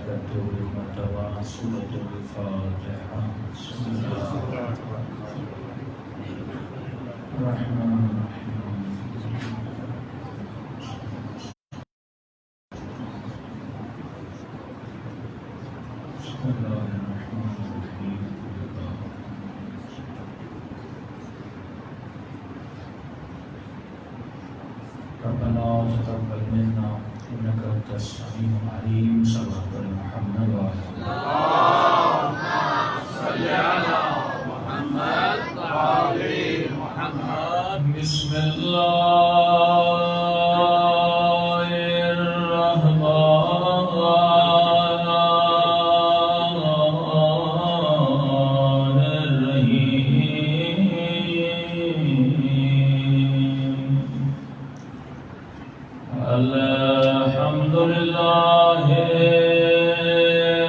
کرتے ہوئے مرتبہ سورۃ الفاتحہ. بسم اللہ الرحمن الرحیم. بسم اللہ الرحمن الرحیم. ربنا تقبل منا إنك أنت السميع العليم. صلى الله على محمد وعلى اللهم صل على محمد وعلى محمد. بسم الله الرحمن الرحيم. الحمد لله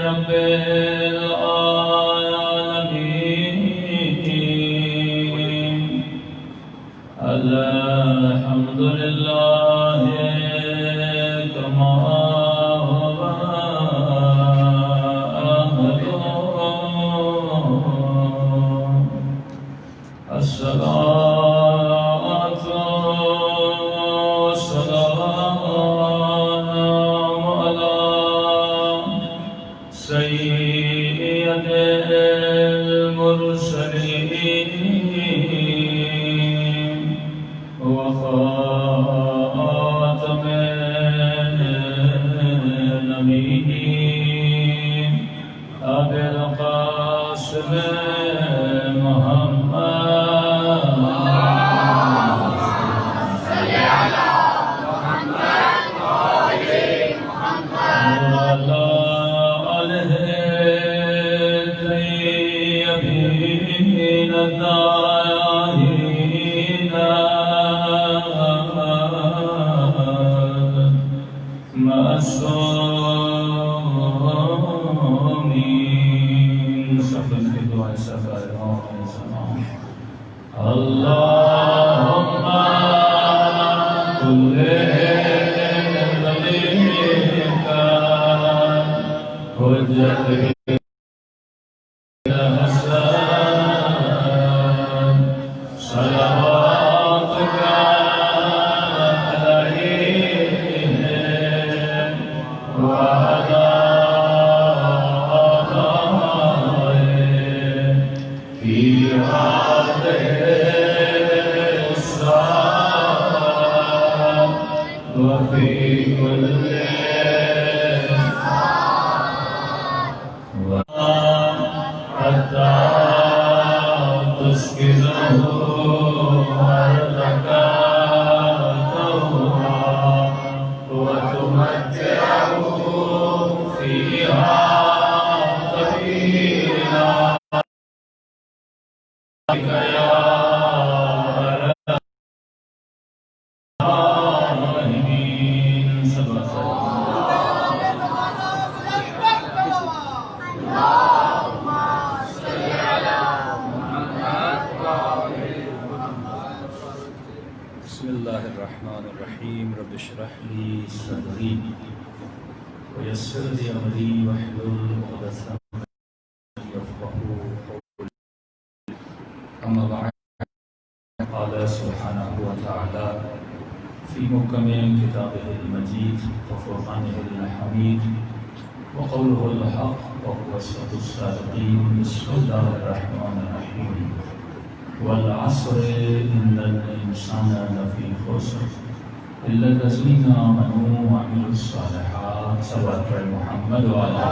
رب العالمين. الحمد لله كما هو أهله. الصلاة والسلام على سيد المرسلين وخاتم النبيين أبي القاسم محمد وعلى آله الطيبين الطاهرين معصومين. سبحان الله سبحان اللهم كل وليك حجتك الحسن صلواتك عليه وعلى آله في هذه الساعة وفي كل حتى تسكنه أرضك طوعا وتمتعه فيها طويلا يا الراحمين. سبحان بسم الله الرحمن الرحيم. رب اشرح لي صدري ويسر لي أمري واحلل عقدة من لساني يفقهوا قولي. أما بعد قال سبحانه وتعالى في محكم كتابه المجيد وفرقانه الحميد وقوله الحق وهو أصدق الصادقين. بسم الله الرحمن الرحيم. والعصر إن الإنسان لفي خسر إلا الذين آمنوا وعملوا الصالحات. صلوات محمد وعلى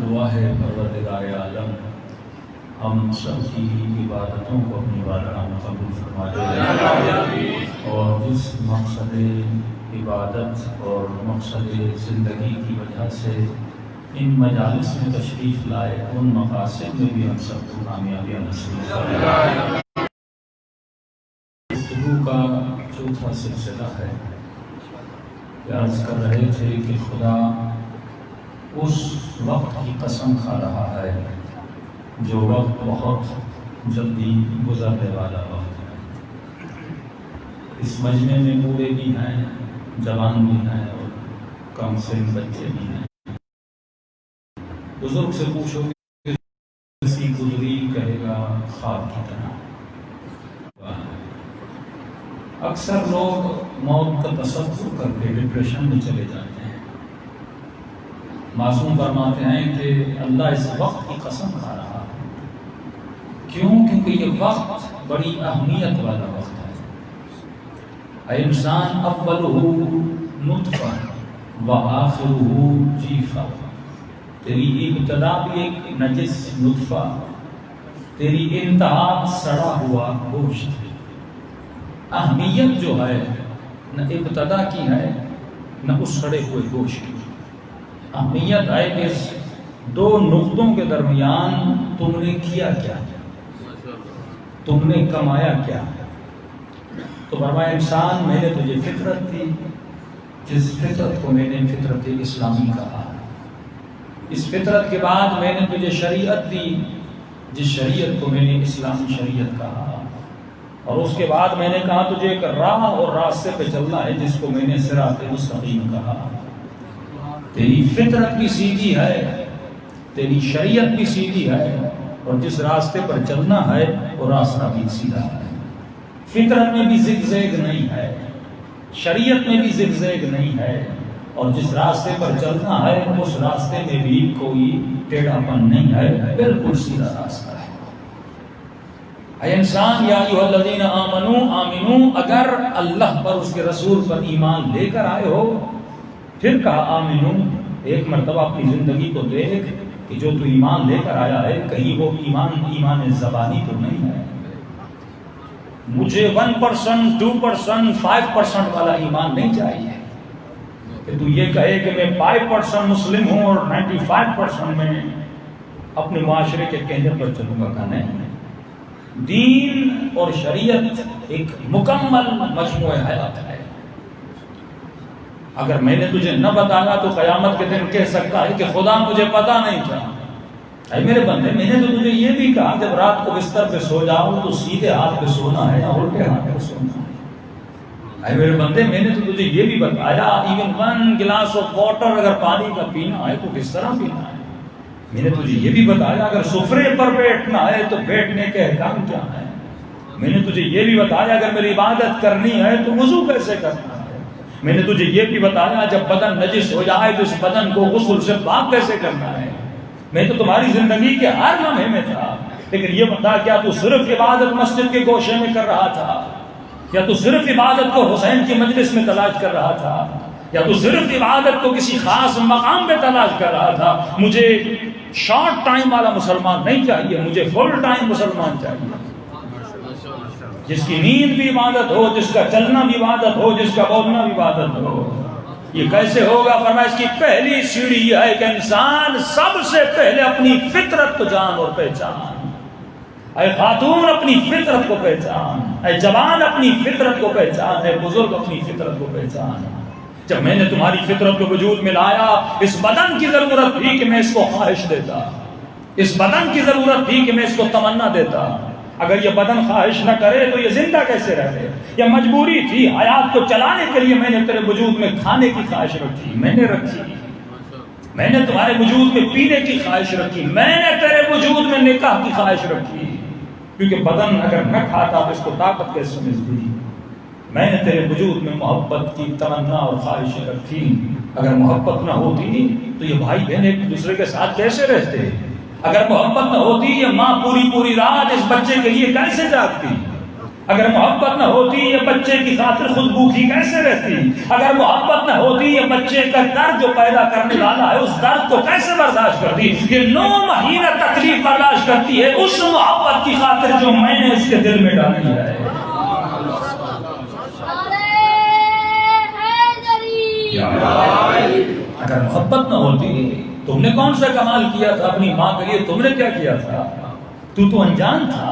دعا ہے پروردگار عالم ہم سب کی عبادتوں کو اپنی بارگاہ میں قبول فرما دے اور جس مقصد عبادت اور مقصد زندگی کی وجہ سے ان مجالس میں تشریف لائے، ان مقاصد میں بھی ہم سب کو کامیابیاں نصیب فرمائے۔ گفتگو کا چوتھا سلسلہ ہے کہ عرض کر رہے تھے کہ خدا اس وقت کی قسم کھا رہا ہے جو وقت بہت جلدی گزرنے والا وقت ہے۔ اس مجمع میں بوڑھے بھی ہیں، جوان بھی ہیں اور کم سن بچے بھی ہیں۔ بزرگ سے پوچھو کہ کسی گزری کہے گا خواب کی طرح۔ اکثر لوگ موت کا تصور کر کے ڈپریشن میں چلے جاتے ہیں۔ معصوم فرماتے ہیں کہ اللہ اس وقت کی قسم کھا رہا ہے۔ کیوں؟ کیونکہ یہ وقت بڑی اہمیت والا وقت ہے۔ اے انسان اولہ نطفہ وآخرہ جیفہ، تیری ابتدا بھی ایک نجس نطفہ، تیری انتہا سڑا ہوا گوشت۔ اہمیت جو ہے نہ ابتدا کی ہے نہ اس سڑے ہوئے گوشت کی، اہمیت ہے کہ اس دو نقطوں کے درمیان تم نے کیا کیا، تم نے کمایا کیا۔ تو فرمایا انسان میں نے تجھے فطرت دی، جس فطرت کو میں نے فطرت اسلامی کہا، اس فطرت کے بعد میں نے تجھے شریعت دی، جس شریعت کو میں نے اسلامی شریعت کہا، اور اس کے بعد میں نے کہا تجھے ایک راہ اور راستے پہ چلنا ہے جس کو میں نے صراط مستقیم کہا۔ تیری فطرت بھی سیدھی ہے، تیری شریعت بھی سیدھی ہے، اور جس راستے پر چلنا ہے وہ راستہ بھی سیدھا ہے۔ فطرت میں بھی زگزیگ نہیں ہے، شریعت میں بھی زگزیگ نہیں ہے، اور جس راستے پر چلنا ہے اس راستے میں بھی کوئی ٹیڑھا پن نہیں ہے، بالکل سیدھا راستہ ہے۔ اے انسان یا ایھا الذین آمنو، اگر اللہ پر اس کے رسول پر ایمان لے کر آئے ہو، پھر کہا آمنو، ایک مرتبہ اپنی زندگی کو دیکھ کہ جو تو ایمان لے کر آیا ہے کہیں وہ ایمان زبانی تو نہیں ہے۔ مجھے 1%، 2%، 5% والا ایمان نہیں چاہیے کہ تو یہ کہے کہ میں 5% مسلم ہوں اور 95% میں اپنے معاشرے کے کہنے پر چلوں گا کا نہیں۔ دین اور شریعت ایک مکمل مجموعہ حیات ہے۔ اگر میں نے تجھے نہ بتایا تو قیامت کے دن کہہ سکتا ہے کہ خدا مجھے پتا نہیں تھا۔ اے میرے بندے، میں نے تو تجھے یہ بھی کہا جب رات کو بستر پہ سو جاؤ تو سیدھے ہاتھ پہ سونا ہے یا الٹے ہاتھ پہ سونا ہے۔ اے میرے بندے، میں نے تو تجھے یہ بھی بتایا ایون 1 گلاس آف واٹر اگر پانی کا پینا ہے تو کس طرح پینا ہے۔ میں نے تجھے یہ بھی بتایا اگر سفرے پر بیٹھنا ہے تو بیٹھنے کے احکام کیا ہے۔ میں نے تجھے یہ بھی بتایا اگر میری عبادت کرنی ہے تو وضو کیسے کرنا ہے۔ میں نے تجھے یہ بھی بتایا جب بدن نجس ہو جائے تو اس بدن کو غسل سے پاک کیسے کرنا ہے۔ میں تو تمہاری زندگی کے ہر لمحے میں تھا، لیکن یہ بتا کیا تو صرف عبادت مسجد کے گوشے میں کر رہا تھا، یا تو صرف عبادت کو حسین کی مجلس میں تلاش کر رہا تھا، یا تو صرف عبادت کو کسی خاص مقام پہ تلاش کر رہا تھا۔ مجھے شارٹ ٹائم والا مسلمان نہیں چاہیے، مجھے فل ٹائم مسلمان چاہیے، جس کی نیند بھی عبادت ہو، جس کا چلنا بھی عبادت ہو، جس کا بولنا بھی عبادت ہو۔ یہ کیسے ہوگا؟ فرمایا اس کی پہلی سیڑھی یہ ہے کہ انسان سب سے پہلے اپنی فطرت کو جان اور پہچان۔ اے خاتون اپنی فطرت کو پہچان، اے جوان اپنی فطرت کو پہچان، اے بزرگ اپنی فطرت کو پہچان۔ جب میں نے تمہاری فطرت کو وجود میں لایا، اس بدن کی ضرورت تھی کہ میں اس کو خواہش دیتا، اس بدن کی ضرورت تھی کہ میں اس کو تمنا دیتا۔ اگر یہ بدن خواہش نہ کرے تو یہ زندہ کیسے رہے؟ یہ مجبوری تھی، حیات کو چلانے کے لیے میں نے تیرے وجود میں کھانے کی خواہش رکھی، میں نے رکھی۔ میں نے تمہارے وجود میں پینے کی خواہش رکھی، میں نے تیرے وجود میں نکاح کی خواہش رکھی، کیونکہ بدن اگر نہ کھاتا تو اس کو طاقت کیسے ملتی۔ میں نے تیرے وجود میں محبت کی تمنا اور خواہشیں رکھی، اگر محبت نہ ہوتی تو یہ بھائی بہن ایک دوسرے کے ساتھ کیسے رہتے؟ اگر محبت نہ ہوتی یہ ماں پوری رات اس بچے کے لیے کیسے جاگتی؟ اگر محبت نہ ہوتی یہ بچے کی خاطر خود بھوکی کیسے رہتی؟ اگر محبت نہ ہوتی یہ بچے کا درد جو پیدا کرنے والا ہے اس درد کو کیسے برداشت کرتی؟ یہ 9 مہینہ تکلیف برداشت کرتی ہے اس محبت کی خاطر جو میں نے اس کے دل میں ڈالی ہے۔ اگر محبت نہ ہوتی تم نے کون سا کمال کیا تھا اپنی ماں کے لیے؟ تم نے کیا کیا تھا؟ تو انجان تھا،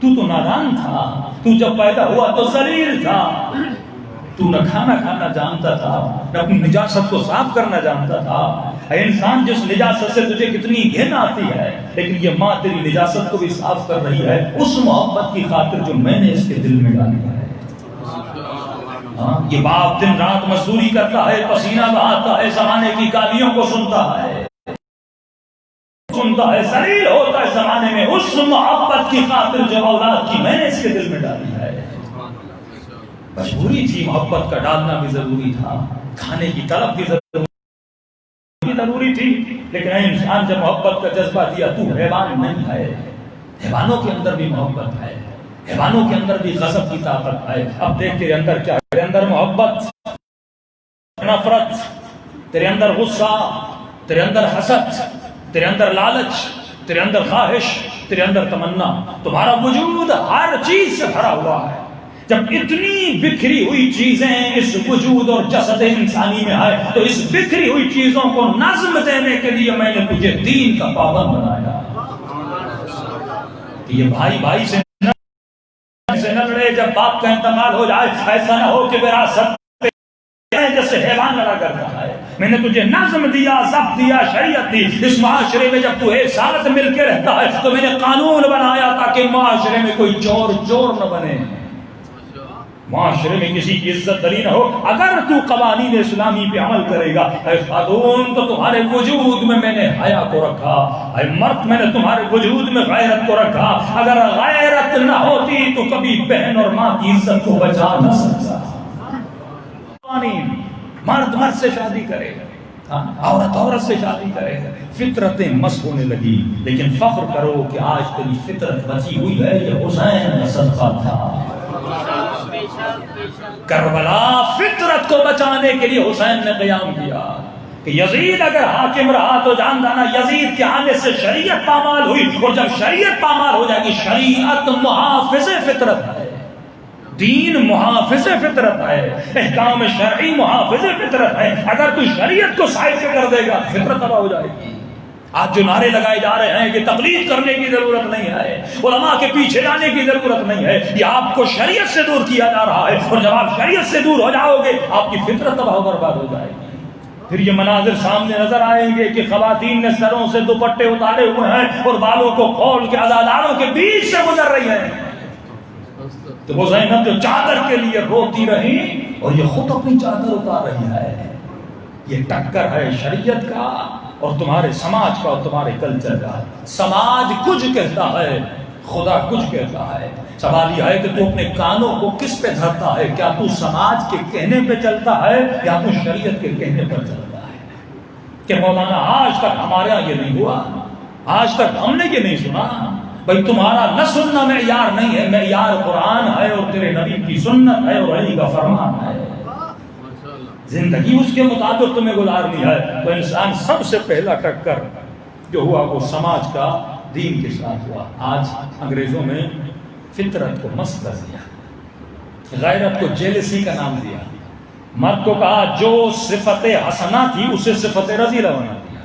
تو نادان تھا، تو جب پیدا ہوا تو ذلیل تھا، تو نہ کھانا کھانا جانتا تھا، نہ اپنی نجاست کو صاف کرنا جانتا تھا۔ اے انسان، جس نجاست سے تجھے کتنی گھن آتی ہے، لیکن یہ ماں تیری نجاست کو بھی صاف کر رہی ہے اس محبت کی خاطر جو میں نے اس کے دل میں ڈالی ہے۔ یہ باپ دن رات مزدوری کرتا ہے، پسینہ بہاتا ہے، زمانے کی گالیوں کو سنتا ہے، ذلیل ہوتا ہے زمانے میں، اس محبت کی خاطر جو اولاد کی میں نے اس کے دل میں ڈالی ہے۔ مجبوری تھی، محبت کا ڈالنا بھی ضروری تھا، کھانے کی طلب بھی ضروری تھی، لیکن اے انسان، جب محبت کا جذبہ دیا، تو حیوان نہیں ہے، حیوانوں کے اندر بھی محبت ہے، حیوانوں کے اندر بھی غضب کی طاقت ہے۔ اب دیکھ تیرے اندر کیا ہے، تیرے اندر محبت، نفرت، تیرے اندر غصہ، تیرے اندر حسد، تیرے اندر لالچ، تیرے اندر خواہش، تیرے اندر تمنا، تمہارا وجود ہر چیز سے بھرا ہوا ہے۔ جب اتنی بکھری ہوئی چیزیں اس وجود اور جسد انسانی میں آئے تو اس بکھری ہوئی چیزوں کو نظم دینے کے لیے میں نے تجھے دین کا پابند بنایا کہ یہ بھائی بھائی سے نہ لڑے، جب باپ کا انتقال ہو جائے ایسا نہ ہو کہ وراثت جیسے حیوان لڑا کرتا ہے۔ میں نے تجھے نظم دیا، ضبط دیا، شریعت دی۔ اس معاشرے میں جب تو ایک ساتھ مل کے رہتا ہے تو میں نے قانون بنایا تاکہ معاشرے میں کوئی چور نہ بنے، معاشرے میں کسی کی عزت دری نہ ہو۔ اگر تو قوانین اسلامی پہ عمل کرے گا اے خاتون، تو تمہارے وجود میں نے حیا کو رکھا، اے مرد میں نے تمہارے وجود میں غیرت کو رکھا۔ اگر غیرت نہ ہوتی تو کبھی بہن اور ماں کی عزت کو بچا نہ سکتا۔ مرد سے شادی کرے، عورت سے شادی کرے، فطرتیں مس ہونے لگی، لیکن فخر کرو کہ آج تیری فطرت بچی ہوئی ہے، یہ حسین کا صدقہ تھا۔ کربلا فطرت کو بچانے کے لیے حسین نے قیام کیا کہ یزید اگر حاکم رہا تو جان جانا یزید کے آنے سے شریعت پامال ہوئی، اور جب شریعت پامال ہو جائے گی، شریعت محافظ فطرت ہے، دین محافظ فطرت ہے، احکام شرعی محافظ فطرت ہے۔ اگر تو شریعت کو سائڈ کر دے گا فطرت تباہ ہو جائے گی۔ آج جو نعرے لگائے جا رہے ہیں کہ تقلید کرنے کی ضرورت نہیں ہے، علماء کے پیچھے جانے کی ضرورت نہیں ہے، یہ آپ کو شریعت سے دور کیا جا رہا ہے، اور جب آپ شریعت سے دور ہو جاؤ گے آپ کی فطرت تباہ و برباد ہو جائے گی۔ پھر یہ مناظر سامنے نظر آئیں گے کہ خواتین نے سروں سے دوپٹے اتارے ہوئے ہیں اور بالوں کو کھول کے عزاداروں کے بیچ سے گزر رہی ہیں، تو وہ زینب جو چادر کے لیے روتی رہی اور یہ خود اپنی چادر اتار رہی ہے۔ یہ ٹکر ہے شریعت کا اور تمہارے سماج کا اور تمہارے کلچر کا۔ سماج کچھ کہتا ہے، خدا کچھ کہتا ہے۔ سوال یہ ہے کہ تو اپنے کانوں کو کس پہ دھرتا ہے؟ کیا تو سماج کے کہنے پہ چلتا ہے یا تو شریعت کے کہنے پر چلتا ہے؟ کہ مولانا آج تک ہمارے یہاں یہ نہیں ہوا، آج تک ہم نے یہ نہیں سنا۔ بھائی تمہارا نہ سننا معیار نہیں ہے، معیار قرآن ہے اور تیرے نبی کی سنت ہے اور علی کا فرمان ہے۔ زندگی اس کے مطابق تمہیں گزارنی ہے۔ تو انسان سب سے پہلا ٹکر جو ہوا وہ سماج کا دین کے ساتھ ہوا۔ آج انگریزوں نے فطرت کو مس کر دیا، غیرت کو جیلسی کا نام دیا، مرد کو کہا جو صفت حسنہ تھی اسے صفت رذیلہ بنا دیا۔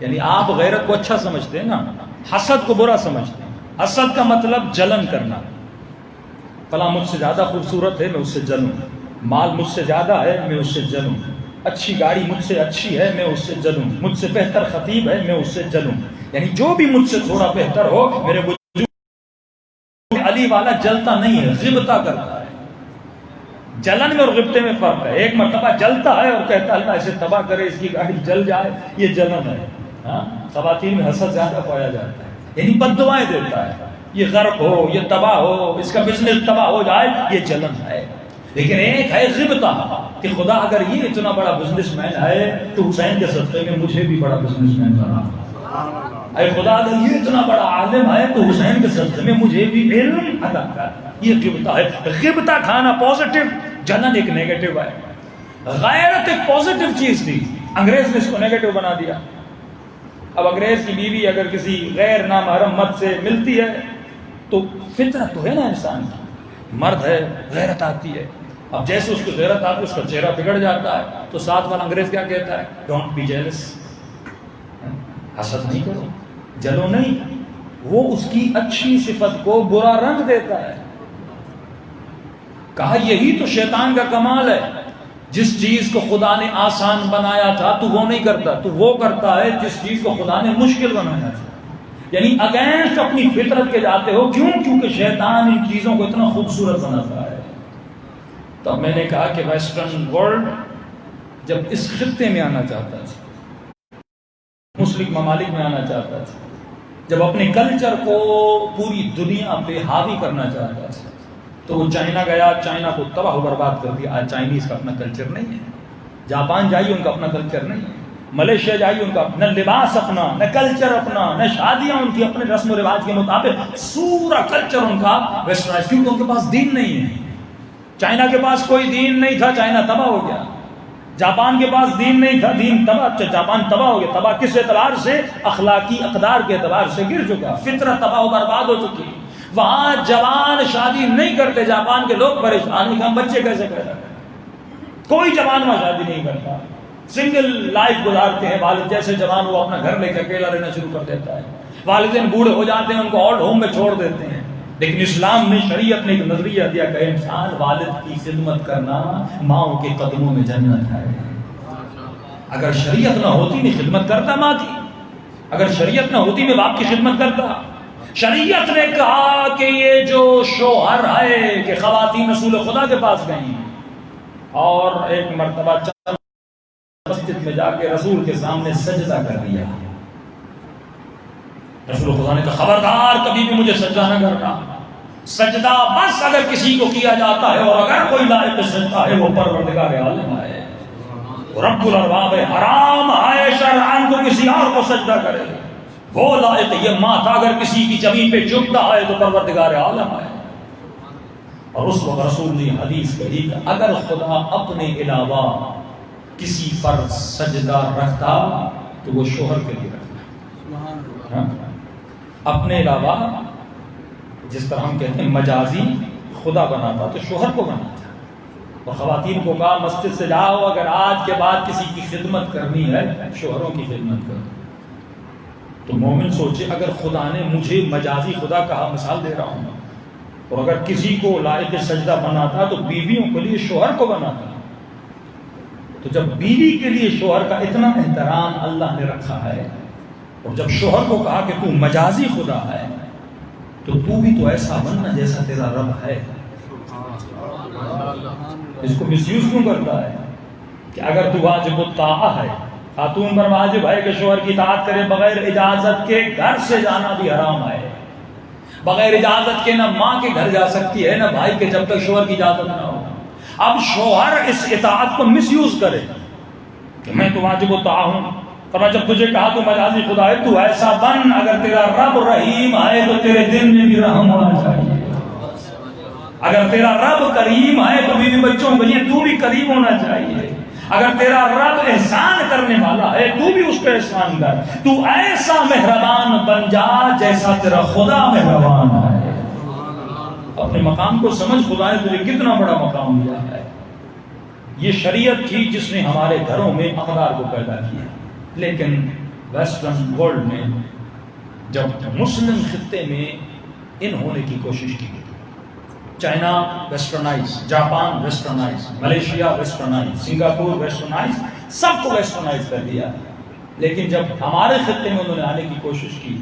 یعنی آپ غیرت کو اچھا سمجھتے ہیں نا، حسد کو برا سمجھتے ہیں۔ حسد کا مطلب جلن کرنا، فلاں مجھ سے زیادہ خوبصورت ہے میں اس سے جلوں، مال مجھ سے زیادہ ہے میں اس سے جلوں، اچھی گاڑی مجھ سے اچھی ہے میں اس سے جلوں، مجھ سے بہتر خطیب ہے میں اس سے جلوں۔ یعنی جو بھی مجھ سے تھوڑا بہتر ہو میرے وجود۔ علی والا جلتا نہیں ہے، غبطہ کرتا ہے۔ جلن میں اور غبطے میں فرق ہے۔ ایک مرتبہ جلتا ہے اور کہتا ہے اللہ اسے تباہ کرے، اس کی گاڑی جل جائے، یہ جلن ہے۔ خواتین میں حسد زیادہ پایا جاتا ہے، یعنی بد دعائیں دیتا ہے، یہ غرق ہو، یہ تباہ ہو، اس کا بزنس تباہ ہو جائے، یہ جلن ہے۔ لیکن ایک ہے غبطہ کہ خدا اگر یہ اتنا بڑا بزنس مین ہے تو حسین کے صدقے میں مجھے بھی بڑا بزنس مین بنا۔ اے خدا اگر یہ اتنا بڑا عالم ہے تو حسین کے صدقے میں مجھے بھی علم عطا کر۔ یہ غبطہ ہے۔ غبطہ کھانا پازیٹو، جلن ایک نیگیٹو ہے۔ غیرت ایک پازیٹو چیز تھی، انگریز نے اس کو نیگیٹو بنا دیا۔ اب انگریز کی بیوی اگر کسی غیر نامحرم مرد سے ملتی ہے تو فطرت تو ہے نا انسان کی، مرد ہے غیرت آتی ہے، اب جیسے اس کو غیرت آتی ہے اس کا چہرہ بگڑ جاتا ہے تو ساتھ والا انگریز کیا کہتا ہے؟ ڈونٹ بی جیلس، حسد نہیں کرو، جلو نہیں. وہ اس کی اچھی صفت کو برا رنگ دیتا ہے. کہا یہی تو شیطان کا کمال ہے، جس چیز کو خدا نے آسان بنایا تھا تو وہ نہیں کرتا، تو وہ کرتا ہے جس چیز کو خدا نے مشکل بنایا تھا. یعنی اگینسٹ اپنی فطرت کے جاتے ہو. کیوں؟ کیونکہ شیطان ان چیزوں کو اتنا خوبصورت بناتا ہے. تو میں نے کہا کہ ویسٹرن ورلڈ جب اس خطے میں آنا چاہتا تھا، مسلم ممالک میں آنا چاہتا تھا، جب اپنے کلچر کو پوری دنیا پہ حاوی کرنا چاہتا تھا، تو وہ چائنا گیا، چائنا کو تباہ و برباد کر دیا. آج چائنیز کا اپنا کلچر نہیں ہے. جاپان جائیے ان کا اپنا کلچر نہیں ہے. ملیشیا جائیے ان کا نہ لباس اپنا، نہ کلچر اپنا، نہ شادیاں ان کی اپنے رسم و رواج کے مطابق. سورا کلچر ان کا ویسٹرنائز، کیونکہ ان کے پاس دین نہیں ہے. چائنا کے پاس کوئی دین نہیں تھا، چائنا تباہ ہو گیا. جاپان کے پاس دین نہیں تھا، دین تباہ، جاپان تباہ ہو گیا. تباہ کس اعتبار سے؟ اخلاقی اقدار کے اعتبار سے گر چکا. فطرت تباہ و برباد ہو چکی. وہاں جوان شادی نہیں کرتے، جاپان کے لوگ پریشان ہیں، ہم بچے کیسے پیدا کریں؟ کوئی جوان وہاں شادی نہیں کرتا، سنگل لائف گزارتے ہیں. والد جیسے جوان وہ اپنا گھر لے کے اکیلا رہنا شروع کر دیتا ہے. والدین بوڑھے ہو جاتے ہیں، ان کو اولڈ ہوم میں چھوڑ دیتے ہیں. لیکن اسلام میں، شریعت نے ایک نظریہ دیا کہ انسان والد کی خدمت کرنا ماؤں کے قدموں میں جنت ہے. اگر شریعت نہ ہوتی میں خدمت کرتا ماں کی، اگر شریعت نہ ہوتی میں باپ کی خدمت کرتا. شریعت نے کہا کہ یہ جو شوہر ہے کہ خواتین رسول خدا کے پاس گئیں اور ایک مرتبہ مسجد میں جا کے رسول کے سامنے سجدہ کر دیا. رسول خدا نے کہا خبردار کبھی بھی مجھے سجدہ نہ کرنا. سجدہ بس اگر کسی کو کیا جاتا ہے اور اگر کوئی لائق سجدہ ہے وہ پروردگار عالم ہے، رب الارباب ہے. حرام ہے شرعاً کو کسی اور کو سجدہ کرے، وہ لائق. یہ ماتھا اگر کسی کی زمین پہ جھکتا ہے تو پروردگار عالم ہے. اور اس وقت رسول نے حدیث کہی کہ اگر خدا اپنے علاوہ کسی پر سجدہ رکھتا تو وہ شوہر کے لیے رکھتا. اپنے علاوہ جس طرح ہم کہتے ہیں مجازی خدا بناتا تو شوہر کو بناتا. اور خواتین کو کہا مسجد سے جاؤ، اگر آج کے بعد کسی کی خدمت کرنی ہے شوہروں کی خدمت کرو. تو مومن سوچے اگر خدا نے مجھے مجازی خدا کہا، مثال دے رہا ہوں، اور اگر کسی کو لائق سجدہ بناتا تو بیویوں کے لیے شوہر کو بناتا. تو جب بیوی کے لیے شوہر کا اتنا احترام اللہ نے رکھا ہے، اور جب شوہر کو کہا کہ تو مجازی خدا ہے تو بھی تو ایسا بننا جیسا تیرا رب ہے. اس کو مس یوز کیوں کرتا ہے کہ اگر تو واجب الطاعہ ہے، خاتون پر واجب ہے کہ شوہر کی اطاعت کرے، بغیر اجازت کے گھر سے جانا بھی حرام ہے. بغیر اجازت کے نہ ماں کے گھر جا سکتی ہے نہ بھائی کے، جب تک شوہر کی اجازت نہ ہو. اب شوہر اس اطاعت کو مس یوز کرے کہ میں تو واجب الطاعہ ہوں، پر جب تجھے کہا تو مجازی خدا ہے، تو ایسا بن اگر تیرا رب رحیم ہے تو تیرے دل میں بھی رحم ہونا چاہیے. اگر تیرا رب کریم ہے تو بیوی بچوں کے لیے تو بھی کریم ہونا چاہیے. اگر تیرا رب احسان کرنے والا ہے تو بھی اس پہ احسان کر. تو ایسا مہربان بن جا جیسا تیرا خدا مہربان ہے. اپنے مقام کو سمجھ، خدا نے تجھے کتنا بڑا مقام دیا ہے. یہ شریعت تھی جس نے ہمارے گھروں میں اقدار کو پیدا کیا. لیکن ویسٹرن ورلڈ میں جب مسلم خطے میں ان ہونے کی کوشش کی، China westernize, Japan westernize, Malaysia westernize, Singapore westernize, سب کو ویسٹرنائز کر دیا. لیکن جب ہمارے خطے میں انہوں نے آنے کی کوشش کی،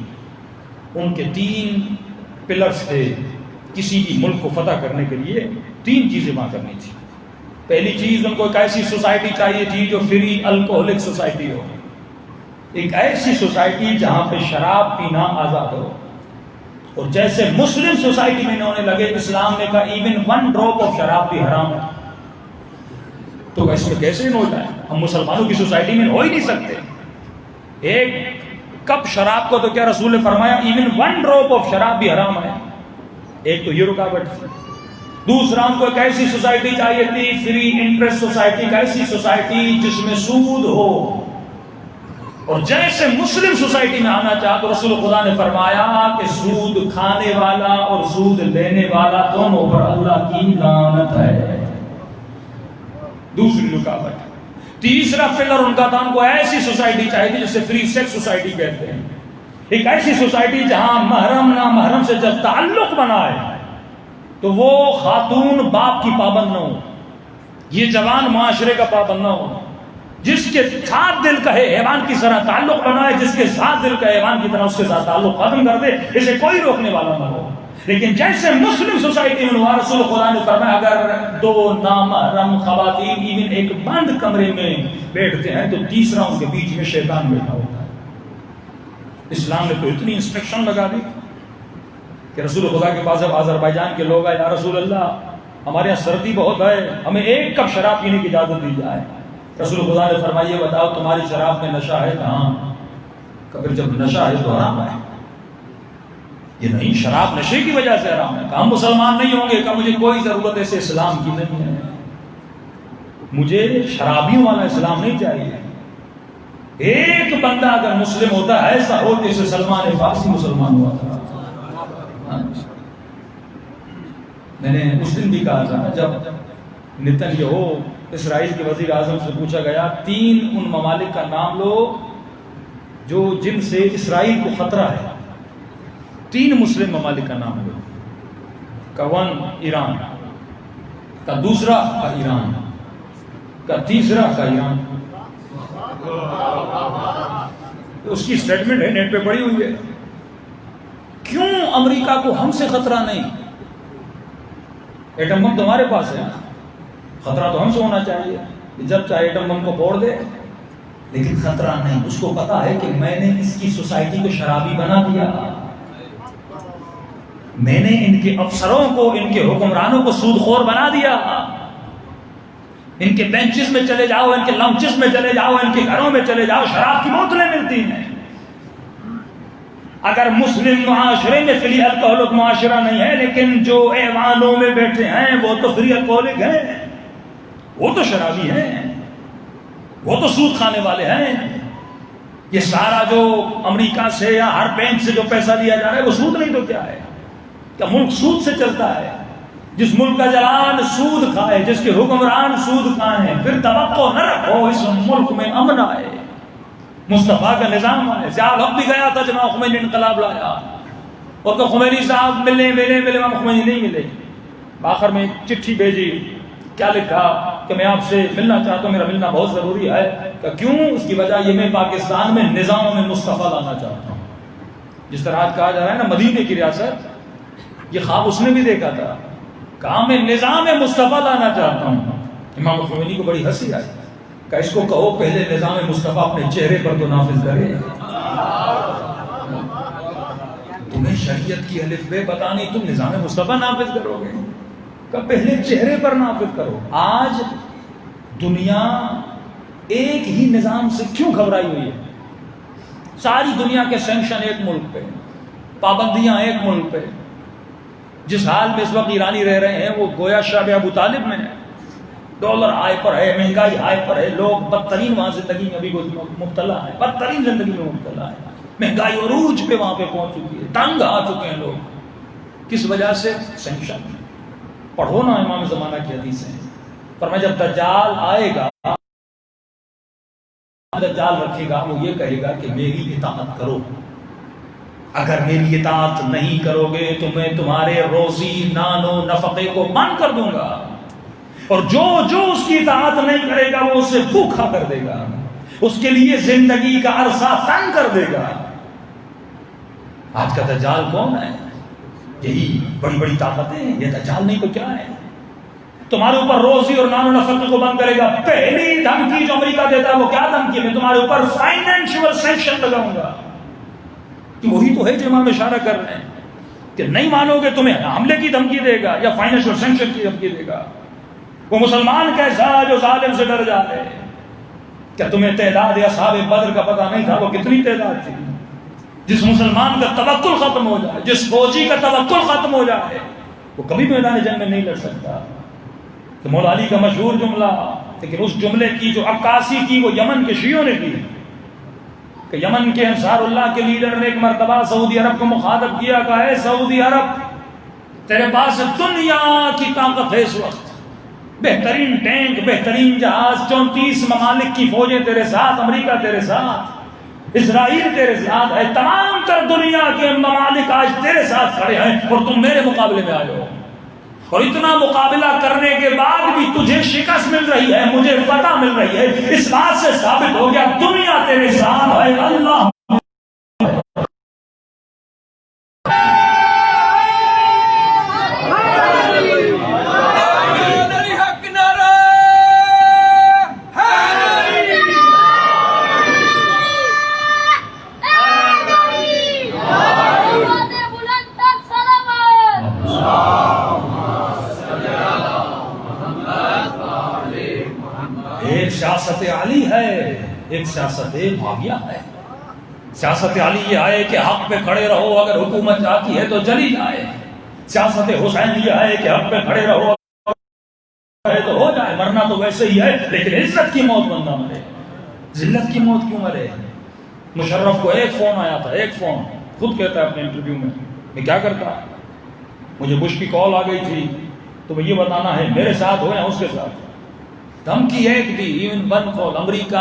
ان کے 3 پلرز تھے. کسی بھی ملک کو فتح کرنے کے لیے 3 چیزیں وہاں کرنی تھی. پہلی چیز ان کو ایک ایسی سوسائٹی چاہیے تھی جو فری الکوہولک سوسائٹی ہو، ایک ایسی سوسائٹی جہاں پہ شراب پینا آزاد ہو. اور جیسے مسلم سوسائٹی میں ہونے لگے، اسلام نے کہا ایون 1 ڈراپ آف شراب بھی حرام ہے. تو اس میں کیسے نوٹ ہے؟ ہم مسلمانوں کی سوسائٹی میں ہو ہی نہیں سکتے. ایک کپ شراب کو تو کیا رسول نے فرمایا ایون 1 ڈراپ آف شراب بھی حرام ہے. ایک تو یہ رکاوٹ تھی. دوسرا ان کو ایک ایسی سوسائٹی چاہیے تھی فری انٹرسٹ سوسائٹی، ایک ایسی سوسائٹی جس میں سود ہو. اور جیسے مسلم سوسائٹی میں آنا چاہا تو رسول خدا نے فرمایا کہ سود کھانے والا اور سود لینے والا دونوں پر اللہ کی لعنت ہے. دوسری رکاوٹ. تیسرا پلر ان کا تھا، ان کو ایسی سوسائٹی چاہیے تھی جسے فری سیکس سوسائٹی کہتے ہیں. ایک ایسی سوسائٹی جہاں محرم نہ محرم سے جب تعلق بنائے تو وہ خاتون باپ کی پابند نہ ہو، یہ جوان معاشرے کا پابند نہ ہو. جس کے ساتھ دل کہے حیوان کی طرح تعلق بنائے، جس کے ساتھ دل کہے حیوان کی طرح اس کے ساتھ تعلق ختم کر دے، اسے کوئی روکنے والا نہ ہو. لیکن جیسے مسلم سوسائٹی میں ہوا، رسول خدا نے فرمایا اگر دو نامحرم خواتین ایون ایک بند کمرے میں بیٹھتے ہیں تو تیسرا ان کے بیچ میں شیطان بیٹھا ہوتا ہے. اسلام نے تو اتنی انسٹرکشن لگا دی کہ رسول خدا کے پاس اب آذربائیجان کے لوگ آئے، یا رسول اللہ ہمارے یہاں سردی بہت ہے، ہمیں ایک کپ شراب پینے کی اجازت دی جائے. رسول خدا نے فرمایا یہ بتاؤ تمہاری شراب میں نشہ ہے؟ کہاں. کہ جب نشہ ہے تو حرام ہے. یہ نہیں، شراب نشے کی وجہ سے حرام ہے. کہ ہم مسلمان نہیں ہوں گے، کہ مجھے کوئی ضرورت ایسے اسلام کی نہیں ہے، مجھے شرابیوں والا اسلام نہیں چاہیے. ایک بندہ اگر مسلم ہوتا ہے ایسا ہو جیسے سلمان فارسی مسلمان ہوا تھا. میں نے اس دن بھی کہا تھا جب نتن یہو اسرائیل کے وزیر اعظم سے پوچھا گیا 3 ان ممالک کا نام لو جو جن سے اسرائیل کو خطرہ ہے. 3 مسلم ممالک کا نام لو. کا 1 ایران، کا دوسرا کا ایران، کا تیسرا کا ایران. اس کی سٹیٹمنٹ ہے، نیٹ پہ پڑی ہوئی ہے. کیوں امریکہ کو ہم سے خطرہ نہیں؟ ایٹم بم تمہارے پاس ہے، خطرہ تو ہم سے ہونا چاہیے، جب چاہے ایٹم بم کو پھوڑ دے، لیکن خطرہ نہیں. اس کو پتا ہے کہ میں نے اس کی سوسائٹی کو شرابی بنا دیا، میں نے ان کے افسروں کو، ان کے حکمرانوں کو سود خور بنا دیا. ان کے بینچز میں چلے جاؤ، ان کے لنچز میں چلے جاؤ، ان کے گھروں میں چلے جاؤ، شراب کی بوتلیں ملتی ہیں. اگر مسلم معاشرے میں فری الکوہلک معاشرہ نہیں ہے، لیکن جو ایوانوں میں بیٹھے ہیں وہ تو فری الکوہلک ہیں، وہ تو شرابی ہیں، وہ تو سود کھانے والے ہیں. یہ سارا جو امریکہ سے یا ہر بینک سے جو پیسہ دیا جا رہا ہے وہ سود نہیں تو کیا ہے؟ کیا ملک سود سے چلتا ہے؟ جس ملک کا جوان سود کھائے، جس کے حکمران سود کھائیں، پھر توقع نہ رکھو اس ملک میں امن آئے، مصطفیٰ کا نظام آئے. ضیاء الحق بھی گیا تھا جب خمینی نے انقلاب لایا، اور تو خمینی صاحب ملے امام خمینی نہیں ملے. آخر میں ایک چٹھی بھیجی، کیا لکھا کہ میں آپ سے ملنا چاہتا ہوں، میرا ملنا بہت ضروری ہے. کہ کیوں؟ اس کی وجہ یہ میں پاکستان میں نظام میں مصطفیٰ لانا چاہتا ہوں. جس طرح آج کہا جا رہا ہے نا مدینے کی ریاست، یہ خواب اس نے بھی دیکھا تھا، کہا میں نظام مصطفیٰ لانا چاہتا ہوں. امام خمینی کو بڑی ہنسی آئی کہ اس کو کہو پہلے نظام مصطفیٰ اپنے چہرے پر تو نافذ کرے. تمہیں شریعت کی الف بے پتہ نہیں، تم نظام مصطفیٰ نافذ کرو گے؟ کہ پہلے چہرے پر نافذ کرو. آج دنیا ایک ہی نظام سے کیوں گھبرائی ہوئی ہے؟ ساری دنیا کے سینکشن ایک ملک پہ، پابندیاں ایک ملک پہ. جس حال میں اس وقت ایرانی رہ رہے ہیں وہ گویا شعب ابو طالب میں ہے. ڈالر ہائی پر ہے، مہنگائی ہائی پر ہے، لوگ بدترین وہاں زندگی میں ابھی مبتلا ہے، بدترین زندگی میں مبتلا ہے. مہنگائی عروج پہ وہاں پہ پہنچ چکی ہے، تنگ آ چکے ہیں لوگ. کس وجہ سے؟ سینکشن. پڑھو نا امام زمانہ کی حدیثیں. فرمایا جب دجال آئے گا، دجال رکھے گا، وہ یہ کہے گا کہ میری اطاعت کرو، اگر میری اطاعت نہیں کرو گے تو میں تمہارے روزی نان و نفقے کو بند کر دوں گا، اور جو اس کی اطاعت نہیں کرے گا وہ اسے بھوکھا کر دے گا، اس کے لیے زندگی کا عرصہ تنگ کر دے گا. آج کا دجال کون ہے؟ یہی بڑی بڑی طاقتیں ہیں. یہ دجال نہیں تو کیا ہے؟ تمہارے اوپر روزی اور نان و نفقے کو بند کرے گا. پہلی دھمکی جو امریکہ دیتا ہے وہ کیا دھمکی؟ میں تمہارے اوپر فائنینشیل سینکشن لگاؤں گا. کہ وہی تو ہے جو امام اشارہ کر رہے ہیں کہ نہیں مانو گے تمہیں حملے کی دھمکی دے گا یا فائنینشیل سینکشن کی دھمکی دے گا. وہ مسلمان کیسا جو ظالم سے ڈر جائے؟ کیا تمہیں تعداد اصحاب بدر کا پتہ نہیں تھا وہ کتنی تعداد تھی؟ جس مسلمان کا توکل ختم ہو جائے، جس فوجی کا توکل ختم ہو جائے، وہ کبھی میدان جنگ میں نہیں لڑ سکتا. کہ مولا علی کا مشہور جملہ، لیکن اس جملے کی جو عکاسی کی وہ یمن کے شیعوں نے کی. کہ یمن کے انصار اللہ کے لیڈر نے ایک مرتبہ سعودی عرب کو مخاطب کیا کہ اے سعودی عرب، تیرے پاس دنیا کی طاقت ہے اس وقت، بہترین ٹینک، بہترین جہاز، 34 ممالک کی فوجیں تیرے ساتھ، امریکہ تیرے ساتھ، اسرائیل تیرے ساتھ ہے، تمام تر دنیا کے ممالک آج تیرے ساتھ کھڑے ہیں اور تم میرے مقابلے میں آئے ہو، اور اتنا مقابلہ کرنے کے بعد بھی تجھے شکست مل رہی ہے، مجھے فتح مل رہی ہے۔ اس بات سے ثابت ہو گیا دنیا تیرے ساتھ ہے، اللہ سیاست علی ہے، ایک سیاست معاویہ ہے۔ سیاست علی یہ ہے کہ حق پہ کھڑے رہو، اگر حکومت چاہتی ہے تو چلی جائے۔ سیاست حسین یہ ہے کہ حق پہ کھڑے رہو تو ہو جائے، مرنا تو ویسے ہی ہے لیکن عزت کی موت بندہ مرے، ذلت کی موت کیوں مرے؟ مشرف کو ایک فون آیا تھا، ایک فون، خود کہتا ہے اپنے انٹرویو میں کیا کرتا، مجھے بش کی کال آ گئی تھی تو وہ یہ بتانا ہے میرے ساتھ ہو یا اس کے ساتھ، دھمکی ایک دی، ایون ون کال۔ امریکہ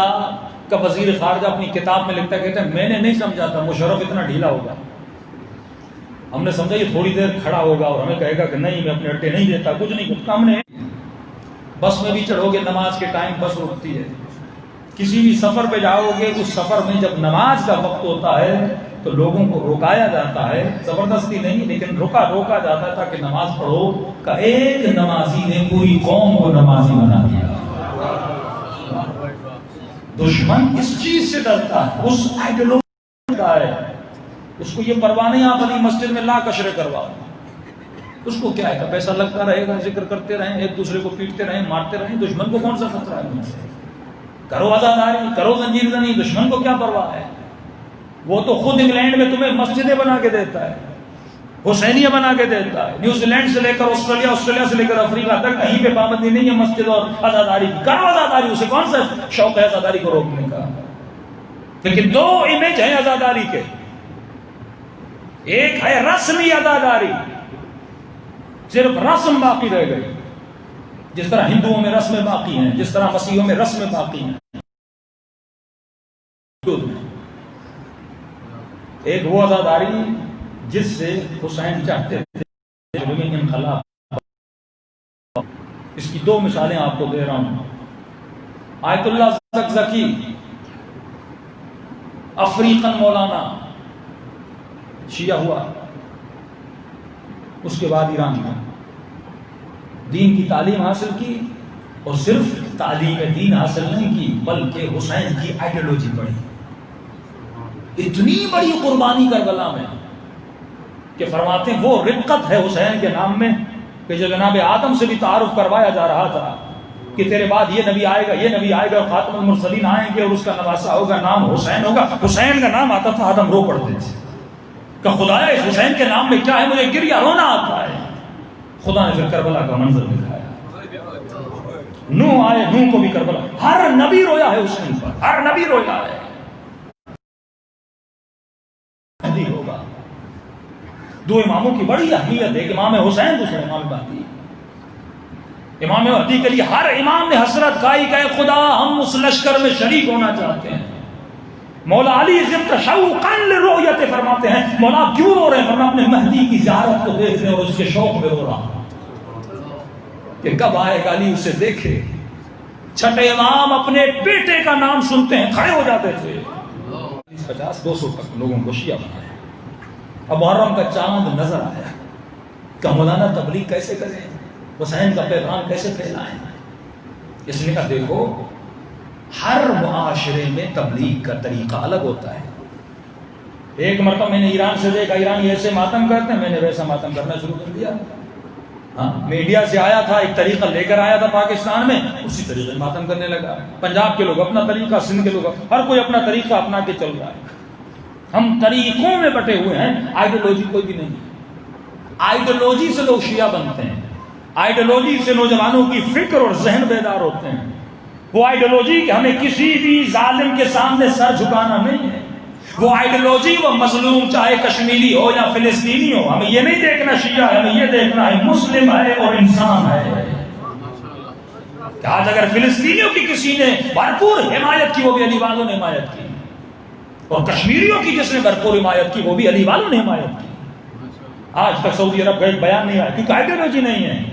کا وزیر خارجہ اپنی کتاب میں لکھتا کہتا ہے میں نے نہیں سمجھا تھا مشرف اتنا ڈھیلا ہوگا، ہم نے سمجھا یہ تھوڑی دیر کھڑا ہوگا اور ہمیں کہے گا کہ نہیں میں اپنے اٹے نہیں دیتا، کچھ نہیں کرتا۔ ہم نے بس میں بھی چڑھو گے نماز کے ٹائم بس رکتی ہے، کسی بھی سفر پہ جاؤ گے اس سفر میں جب نماز کا وقت ہوتا ہے تو لوگوں کو روکایا جاتا ہے، زبردستی نہیں لیکن روکا جاتا ہے تاکہ نماز پڑھو۔ کہ ایک نمازی نے پوری قوم کو نمازی بنا دیا۔ دشمن اس چیز سے ڈرتا ہے، اس آئیڈیالوجی کا ہے، اس کو یہ پرواہ نہیں آپ اپنی مسجد میں لا کشرے کرواؤ، اس کو کیا ہے کہ پیسہ لگتا رہے گا، ذکر کرتے رہیں، ایک دوسرے کو پیٹتے رہیں، مارتے رہیں، دشمن کو کون سا خطرہ ہے ان سے؟ کرو عزاداری، کرو زنجیر زنی، دشمن کو کیا پرواہ ہے؟ وہ تو خود انگلینڈ میں تمہیں مسجدیں بنا کے دیتا ہے، حسینیہ بنا کے دیتا ہے، نیوزی لینڈ سے لے کر آسٹریلیا سے لے کر افریقہ تک کہیں پہ پابندی نہیں ہے مسجد اور عزاداری کی، کرو عزاداری، اسے کون سا شوق ہے عزاداری کو روکنے کا؟ لیکن دو امیج ہیں عزاداری کے، ایک ہے رسمی عزاداری، صرف رسم باقی رہ گئی، جس طرح ہندوؤں میں رسمیں باقی ہیں، جس طرح مسیحوں میں رسمیں باقی ہیں۔ ایک وہ عزاداری جس سے حسین چاہتے تھے انقلاب۔ اس کی دو مثالیں آپ کو دے رہا ہوں۔ آیت اللہ زکزکی افریقن مولانا شیعہ ہوا، اس کے بعد ایران میں دین کی تعلیم حاصل کی، اور صرف تعلیم دین حاصل نہیں کی بلکہ حسین کی آئیڈیالوجی پڑھی۔ اتنی بڑی قربانی کربلا میں کہ فرماتے ہیں وہ رقت ہے حسین کے نام میں کہ جو جناب آدم سے بھی تعارف کروایا جا رہا تھا کہ تیرے بعد یہ نبی آئے گا، یہ نبی آئے گا، اور خاتم المرسلین آئیں گے اور اس کا نواسا ہوگا، نام حسین ہوگا۔ حسین کا نام آتا تھا آدم رو پڑتے تھے کہ خدایا اس حسین کے نام میں کیا ہے، مجھے گریا رونا آتا ہے۔ خدا نے پھر کربلا کا منظر دکھایا، نوح آئے، نوح کو بھی کربلا، ہر نبی رویا ہے حسین پر، ہر نبی رویا ہے۔ ہوگا دو اماموں کی بڑی اہمیت ہے، امام حسین دوسرے امام مہدی۔ امام مہدی کے لیے ہر امام نے حسرت کھائی کہ اے خدا ہم اس لشکر میں شریک ہونا چاہتے ہیں۔ مولا علی ضبط شوقا للرؤیت فرماتے ہیں مولا کیوں رو رہے ہیں؟ فرماتے اپنے مہدی کی زیارت کو دیکھنے اور اس کے شوق میں رو رہا کہ کب آئے گا علی اسے دیکھے۔ چھٹے امام اپنے بیٹے کا نام سنتے ہیں کھڑے ہو جاتے تھے، 50-200 تک لوگوں کو شیعہ بنایا۔ اب محرم کا چاند نظر آیا کہ مولانا تبلیغ کیسے کریں، حسین کا پیغام کیسے پھیلائیں۔ اس نے کہا دیکھو ہر معاشرے میں تبلیغ کا طریقہ الگ ہوتا ہے۔ ایک مرتبہ میں نے ایران سے دیکھا، ایرانی ایسے ماتم کرتے ہیں، میں نے ویسا ماتم کرنا شروع کر دیا۔ میں انڈیا سے آیا تھا، ایک طریقہ لے کر آیا تھا پاکستان میں، اسی طریقے ماتم کرنے لگا۔ پنجاب کے لوگ اپنا طریقہ، سندھ کے لوگ ہر کوئی اپنا طریقہ اپنا کے چل رہا ہے۔ ہم طریقوں میں بٹے ہوئے ہیں، آئیڈیالوجی کوئی بھی نہیں۔ آئیڈیالوجی سے لوگ شیعہ بنتے ہیں، آئیڈیالوجی سے نوجوانوں کی فکر اور ذہن بیدار ہوتے ہیں۔ وہ آئیڈیالوجی کہ ہمیں کسی بھی ظالم کے سامنے سر جھکانا نہیں ہے، وہ آئیڈیالوجی وہ مظلوم چاہے کشمیری ہو یا فلسطینی ہو، ہمیں یہ نہیں دیکھنا شیعہ ہے، ہمیں یہ دیکھنا ہے مسلم ہے اور انسان ہے۔ کہ آج اگر فلسطینیوں کی کسی نے بھرپور حمایت کی وہ بھی علی والوں نے حمایت کی، اور کشمیریوں کی جس نے بھرپور حمایت کی وہ بھی علی والوں نے حمایت کی۔ آج تک سعودی عرب کا ایک بیان نہیں آیا کیونکہ آئیڈیالوجی نہیں ہے،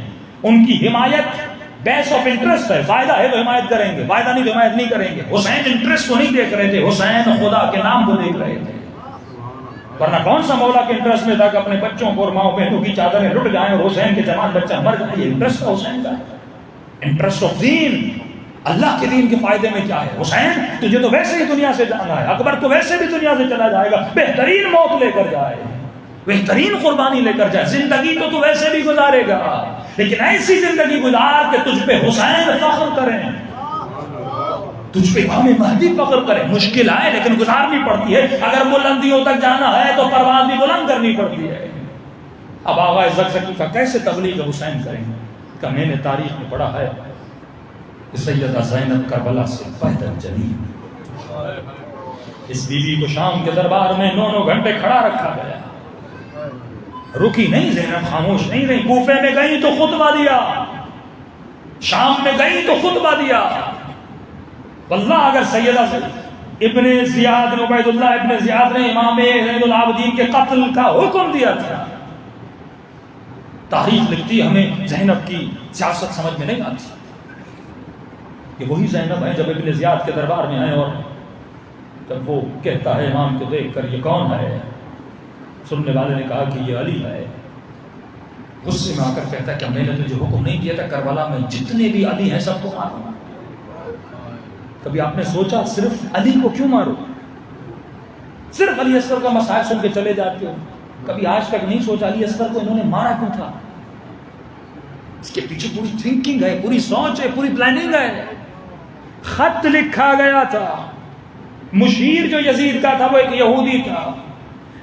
ان کی حمایت بیس آف انٹرسٹ ہے، فائدہ ہے تو حمایت کریں گے، فائدہ نہیں تو حمایت نہیں کریں گے۔ حسین انٹرسٹ کو نہیں دیکھ رہے تھے، حسین خدا کے نام کو دیکھ رہے تھے، ورنہ کون سا مولا کے انٹرسٹ میں تھا کہ اپنے بچوں کو اور ماں بہنوں کی چادریں لٹ جائیں اور حسین کے جوان بچہ مر جائے؟ یہ انٹرسٹ ہے حسین کا، انٹرسٹ آف دین، اللہ کے دین کے فائدے میں کیا ہے؟ حسین تجھے تو ویسے ہی دنیا سے جانا ہے، اکبر تو ویسے بھی دنیا سے چلا جائے گا، بہترین موت لے کر جائے، بہترین قربانی لے کر جائے، زندگی تو ویسے بھی گزارے گا، لیکن ایسی زندگی گزار کہ تجھ پہ حسین فخر کریں، تجھ پہ امام مہدی فخر کریں۔ مشکل آئے لیکن گزارنی پڑتی ہے، اگر بلندیوں تک جانا ہے تو پرواز بھی بلند کرنی پڑتی ہے۔ اب آغا زکزکی کا کیسے تبلیغ حسین کریں گے کہ میں نے تاریخ میں پڑھا ہے کہ سیدہ زینب کربلا سے پیدل چلی، اس بی بی کو شام کے دربار میں 9 گھنٹے کھڑا رکھا گیا، رکی نہیں زینب، خاموش نہیں رہی، کوفے میں گئی تو خطبہ دیا، شام میں گئی تو خطبہ دیا۔ واللہ اگر سیدہ ابن زیاد عبید اللہ ابن زیاد نے امام زین العابدین کے قتل کا حکم دیا تھا، تاریخ لکھتی ہمیں زینب کی سیاست سمجھ میں نہیں آتی کہ وہی زینب ہے جب ابن زیاد کے دربار میں آئے اور جب وہ کہتا ہے امام کو دیکھ کر یہ کون ہے، سننے والے نے کہا کہ یہ علی ہے، غصے میں آ کر کہتا ہے کہ میں نے تجھے حکم نہیں دیا تھا کربلا میں جتنے بھی علی ہیں سب کو مارو؟ کبھی آپ نے سوچا صرف علی کو کیوں مارو؟ صرف علی اصغر کا مسائل سن کے چلے جاتے ہو، کبھی آج تک نہیں سوچا علی اصغر کو انہوں نے مارا کیوں تھا؟ اس کے پیچھے پوری تھنکنگ ہے، پوری سوچ ہے، پوری پلاننگ ہے۔ خط لکھا گیا تھا، مشیر جو یزید کا تھا وہ ایک یہودی تھا،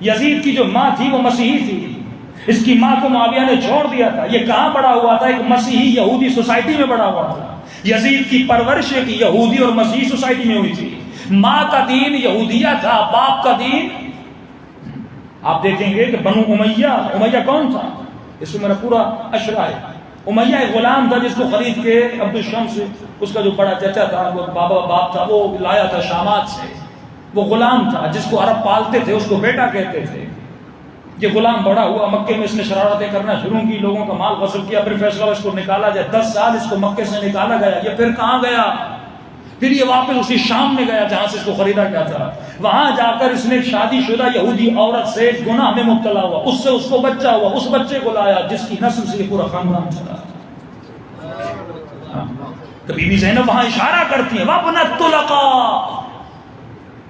یزید کی جو ماں تھی وہ مسیحی تھی، اس کی ماں کو معاویہ نے چھوڑ دیا تھا، یہ کہاں بڑا ہوا تھا؟ ایک مسیحی یہودی سوسائٹی میں بڑا ہوا تھا۔ یزید کی پرورش ایک یہودی اور مسیحی سوسائٹی میں ہوئی تھی، ماں کا دین یہودیہ تھا، باپ کا دین، آپ دیکھیں گے کہ بنو امیہ کون تھا؟ اس میں میرا پورا اشرا ہے۔ امیہ ایک غلام تھا جس کو خرید کے عبد الشمس سے، اس کا جو بڑا چچا تھا، وہ باپ تھا، وہ لایا تھا شامات سے، وہ غلام تھا جس کو عرب پالتے تھے، اس کو بیٹا کہتے تھے۔ یہ غلام بڑا ہوا، مکے میں اس نے شرارتیں کرنا شروع کی، لوگوں کا مال غصب کیا، پھر فیصلہ اس کو نکالا جائے، 10 سال اس کو مکے سے نکالا گیا۔ یہ پھر کہاں گیا؟ پھر یہ واپس اسی شام میں گیا جہاں سے اس کو خریدا گیا تھا، وہاں جا کر اس نے شادی شدہ یہودی عورت سے گناہ میں مبتلا ہوا، اس سے اس کو بچہ ہوا، اس بچے کو لایا جس کی نسل سے یہ پورا خاندان چلا۔ تو بی بی زینب وہاں اشارہ کرتی ہیں وَابْنَتُ طُلَقَا،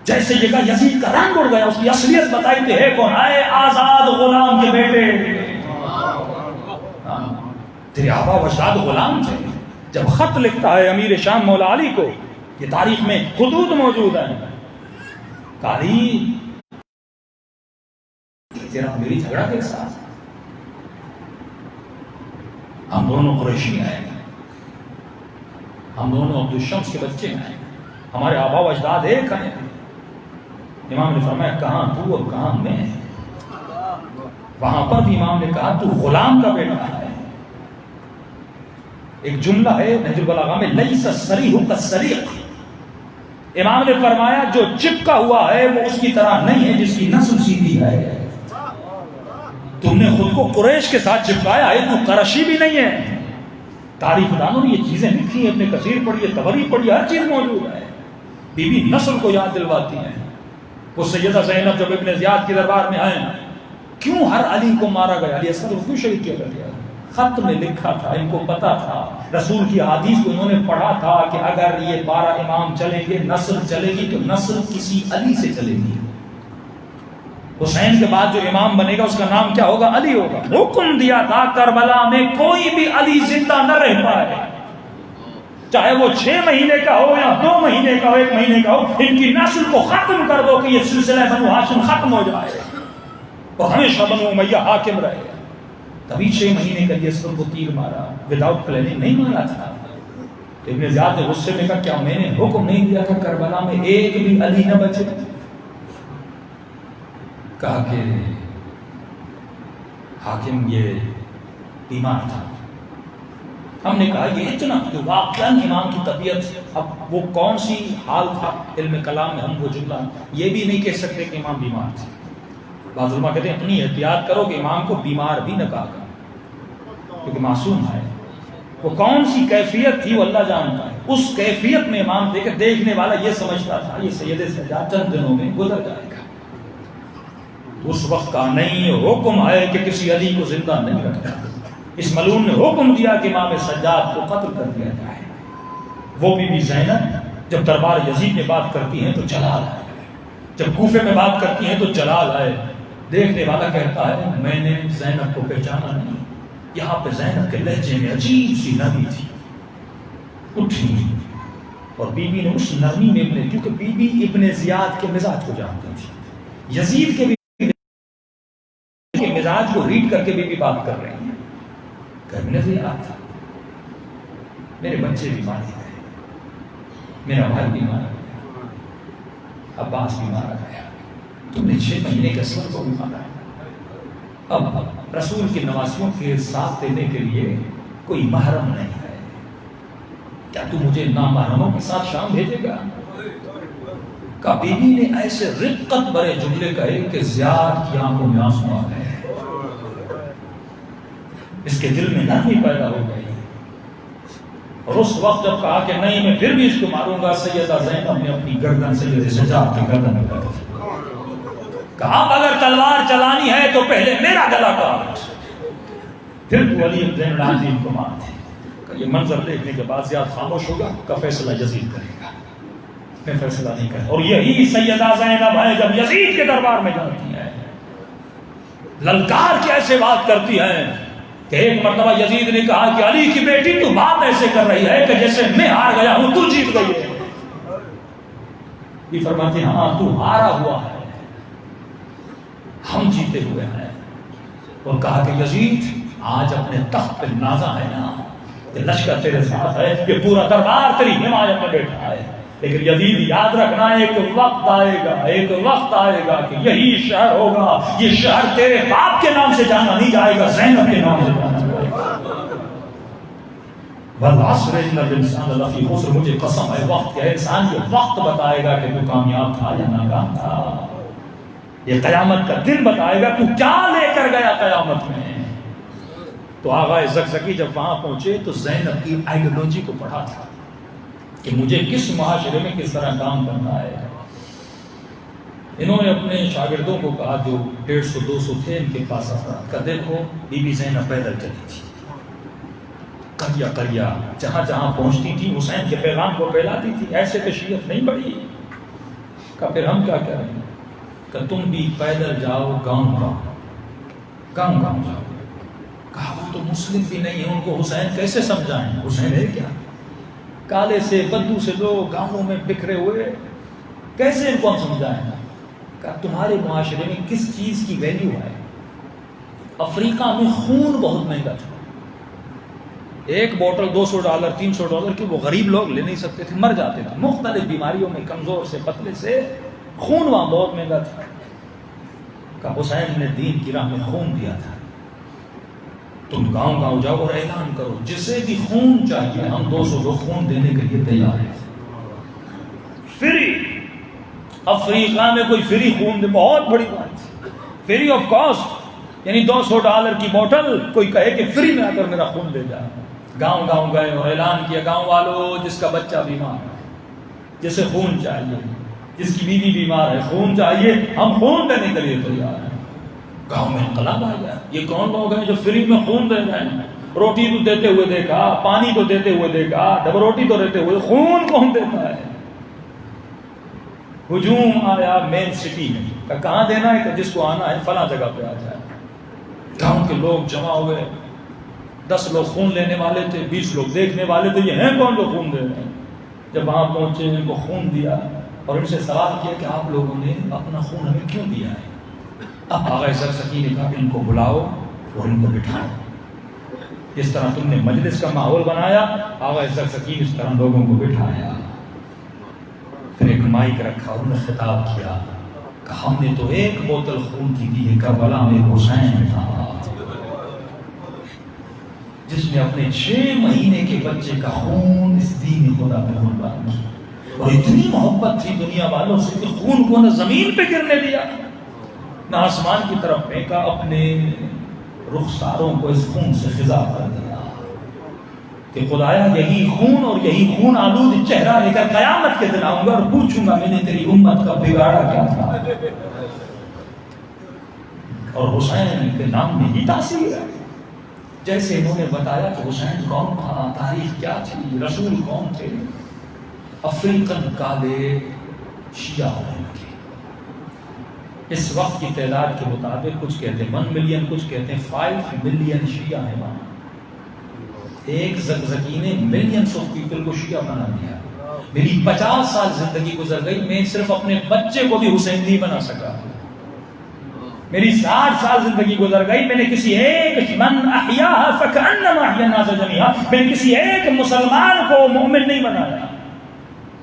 جیسے یہ کہا یزید کا رنگ اڑ گیا، اس کی اصلیت بتائی تھی ہے کون؟ آئے آزاد غلام کے بیٹے، تیرے آبا و اجداد غلام تھے۔ جب خط لکھتا ہے امیر شام مولا علی کو، یہ تاریخ میں خطوط موجود ہیں، علی تیرا میری جھگڑا کے ساتھ، ہم دونوں قریشی ہیں، ہم دونوں عبد الشمس کے بچے ہیں، ہمارے آبا و اجداد ایک ہیں۔ امام نے فرمایا کہاں تو اور کہاں میں؟ وہاں پر بھی امام نے کہا تو غلام کا بیٹا ہے۔ ایک جملہ ہے نہج البلاغہ میں لیس الصریح کالصریح، امام نے فرمایا جو چپکا ہوا ہے وہ اس کی طرح نہیں ہے جس کی نسل سیدھی ہے۔ تم نے خود کو قریش کے ساتھ چپکایا ہے، تو قرشی بھی نہیں ہے۔ تاریخ دانوں نے یہ چیزیں لکھی ہیں، ابن کثیر پڑھیے، طبری پڑھیے، ہر چیز موجود ہے۔ بی بی نسل کو یاد دلواتی ہیں۔ وہ سیدہ زینب جب ابن زیاد کے دربار میں آئے، کیوں ہر علی کو مارا گیا؟ علی اصغر کو کیوں شہید کیا گیا؟ خط میں لکھا تھا، ان کو پتا تھا، رسول کی حدیث کو انہوں نے پڑھا تھا کہ اگر یہ 12 امام چلیں گے، نسل چلے گی تو نسل کسی علی سے چلے گی۔ حسین کے بعد جو امام بنے گا اس کا نام کیا ہوگا؟ علی ہوگا۔ حکم دیا تھا کربلا میں کوئی بھی علی زندہ نہ رہ پائے، چاہے وہ 6 مہینے کا ہو یا 2 مہینے کا ہو، 1 مہینے کا ہو، ان کی نسل کو ختم کر دو کہ یہ سلسلہ بنو ہاشم ختم ہو جائے اور ہمیشہ بنو امیہ حاکم رہے۔ تبھی 6 مہینے کا یہ سب کو تیر مارا، وداؤٹ پلاننگ نہیں مارا تھا۔ ابن زیاد نے غصے میں کہا کیا میں نے حکم نہیں دیا تھا کربلا میں ایک بھی علی نہ بچے؟ کہا کہ حاکم یہ بیمار تھا، ہم نے کہا یہ اتنا کہ واقعاً امام کی طبیعت، اب وہ کون سی حال تھا علم کلام میں، ہم وہ جملہ یہ بھی نہیں کہہ سکتے کہ امام بیمار تھے. بعض علماء کہتے ہیں اپنی احتیاط کرو کہ امام کو بیمار بھی نہ کہا کرو کیونکہ معصوم ہے. وہ کون سی کیفیت تھی وہ اللہ جانتا ہے. اس کیفیت میں امام دیکھ دیکھنے والا یہ سمجھتا تھا یہ سید سجاد چند دنوں میں گزر جائے گا. اس وقت کا نہیں حکم ہے کہ کسی علی کو زندہ نہیں رکھنا. اس ملعون نے حکم دیا کہ امام سجاد کو قتل کر دیا جائے. وہ بی بی زینب جب دربار یزید میں بات کرتی ہیں تو جلال آئے، جب کوفے میں بات کرتی ہیں تو جلال آئے. دیکھنے والا کہتا ہے میں نے زینب کو پہچانا نہیں. یہاں پہ زینب کے لہجے میں عجیب سی نرمی تھی. اٹھی اور بی بی نے اس نرمی میں اپنے، کیونکہ بی بی ابن زیاد کے مزاج کو جانتی تھی، یزید کے مزاج کو ریڈ کر کے بی بی بات کر رہی ہیں. ابن زیاد تھا، میرے بچے بیمار ہوئے، میرا بھائی بیمار ہو گیا، عباس بیمار ہو گیا، تم نے 6 مہینے کے سفر کو بیمار ہے. اب رسول کی نواسیوں کے ساتھ دینے کے لیے کوئی محرم نہیں ہے، کیا تو مجھے نامحرموں کے ساتھ شام بھیجے گا؟ کہ بی بی نے ایسے رقت بڑے جملے کہے کہ زیاد کی آنکھوں میں آنسو آ گئے. اس کے دل میں نرمی پیدا ہو گئی. اور اس وقت جب کہا کہ نہیں میں پھر بھی اس کو ماروں گا، سیدہ زینب نے اپنی گردن سید سجاد کی گردن میں کر دی. کہا اگر تلوار چلانی ہے تو پہلے میرا گلا کاٹ، پھر تو علی بن العزیز کو مار دے. یہ منظر دیکھنے کے بعد زیاد خاموش ہوگا کا فیصلہ یزید کرے گا، میں فیصلہ نہیں کروں. اور یہی سیدہ زینب ہے جب یزید کے دربار میں جاتی ہے، للکار کے ایسے بات کرتی ہیں کہ ایک مرتبہ یزید نے کہا کہ علی کی بیٹی تو بات ایسے کر رہی ہے کہ جیسے میں ہار گیا ہوں تو جیت گئی ہے. یہ فرماتے ہیں ہاں تو ہارا ہوا ہے، ہم جیتے ہوئے ہیں. اور کہا کہ یزید آج اپنے تخت پہ نازا ہے نا، کہ لشکر تیرے ساتھ ہے، کہ پورا دربار تیری حمایت میں بیٹھا ہے. لیکن یزید یاد رکھنا ایک وقت آئے گا، ایک وقت آئے گا کہ یہی شہر ہوگا، یہ شہر تیرے باپ کے نام سے جانا نہیں جائے گا، زینب کے نام سے جانا جائے گا. والعصر ان الانسان لفی خسر، مجھے قسم ہے وقت کے، انسان یہ وقت بتائے گا کہ تو کامیاب تھا یا ناکام تھا. یہ قیامت کا دن بتائے گا تو کیا لے کر گیا قیامت میں. تو آغا زکزکی جب وہاں پہنچے تو زینب کی آئیڈیالوجی کو پڑھا تھا کہ مجھے کس معاشرے میں کس طرح کام کرنا ہے. انہوں نے اپنے شاگردوں کو کہا جو 150-200 تھے ان کے پاس افراد کا، دیکھو بی بی زینب پیدل چلی تھی، قریہ قریہ جہاں جہاں پہنچتی تھی حسین کے پیغام کو پھیلاتی تھی. ایسے کشیت نہیں بڑھی. کہا پھر ہم کیا کریں؟ کہ تم بھی پیدل جاؤ، گاؤں گاؤں جاؤ. کہا وہ تو مسلم بھی نہیں ہے، ان کو حسین کیسے سمجھائیں؟ حسین ہے کیا؟ کالے سے بدو سے لوگ گاؤں میں بکھرے ہوئے، کیسے ان کو ہم سمجھائیں؟ کہ تمہارے معاشرے میں کس چیز کی ویلیو ہے؟ افریقہ میں خون بہت مہنگا تھا، ایک بوٹل $200 $300 کی وہ غریب لوگ لے نہیں سکتے تھے، مر جاتے تھے مختلف بیماریوں میں، کمزور سے پتلے سے. خون وہاں بہت مہنگا تھا. کہ حسین نے دین کی راہ میں خون دیا تھا، تم گاؤں گاؤں جاؤ اور اعلان کرو جسے بھی خون چاہیے ہم 200 لوگ خون دینے کے لیے تیار ہیں. فری افریقہ میں کوئی فری خون دے، بہت بڑی بات، فری آف کاسٹ، یعنی $200 کی بوٹل کوئی کہے کہ فری میں آ کر میرا خون دے جائے. گاؤں گاؤں گئے اور اعلان کیا گاؤں والوں جس کا بچہ بیمار ہے، جسے خون چاہیے، جس کی بیوی بیمار ہے، خون چاہیے، ہم خون دینے کے لیے تیار ہیں. گاؤں میں انقلاب آ گیا. یہ کون لوگ ہیں جو فری میں خون دے رہے ہیں؟ روٹی تو دیتے ہوئے دیکھا، پانی تو دیتے ہوئے دیکھا، ڈبل روٹی تو دیتے ہوئے، خون کون دیتا ہے؟ ہجوم آیا مین سٹی میں، کہ کہاں دینا ہے؟ کہ جس کو آنا ہے فلاں جگہ پہ آ جائے. گاؤں کے لوگ جمع ہوئے، 10 لوگ خون لینے والے تھے، 20 لوگ دیکھنے والے تھے، یہ ہیں کون جو خون دے رہے ہیں. جب وہاں پہنچے ان کو خون دیا اور ان سے سوال کیا کہ آپ لوگوں نے اپنا خون ہمیں کیوں دیا ہے؟ اب آغا زکزکی نے کہا ان کو بلاؤ اور ان کو بٹھاؤ. جس طرح تم نے مجلس کا ماحول بنایا، آغا زکزکی اس طرح لوگوں کو بٹھایا. پھر ایک مائک رکھا، انہوں نے خطاب کیا کہ ہم نے تو 1 بوتل خون کی دی ہے، کربلا میں حسین تھا. جس نے اپنے 6 مہینے کے بچے کا خون اس دین خدا میں قربان کیا، اور اتنی محبت تھی دنیا والوں سے کہ خون کو نہ زمین پہ گرنے دیا نہ آسمان کی طرف پھینکا، اپنے رخساروں کو اس خون سے خضاب کر دیا کہ خدایا یہی خون اور یہی خون آلود چہرہ لے کر قیامت کے دن آؤں گا اور پوچھوں گا میں نے تیری امت کا بگاڑا کیا تھا۔ اور حسین کے نام میں ہی تاثیر ہے، جیسے انہوں نے بتایا کہ حسین کون تھا، تاریخ کیا تھی، رسول کون تھے، افریقن کالے شیعہ ہیں کے اس وقت کی تعداد کے مطابق کچھ کہتے ہیں 1 ملین، کچھ کہتے ہیں 5 ملین شیعہ ہیں وہاں۔ ایک زگزگی نے ملینز آف پیپل کو شیعہ بنا دیا۔ میری 50 سال زندگی گزر گئی، میں صرف اپنے بچے کو بھی حسین نہیں بنا سکا۔ میری 60 سال زندگی گزر گئی، میں نے کسی ایک من احیاها فکأنما احیا الناس جميعا، میں نے کسی ایک مسلمان کو مومن نہیں بنایا۔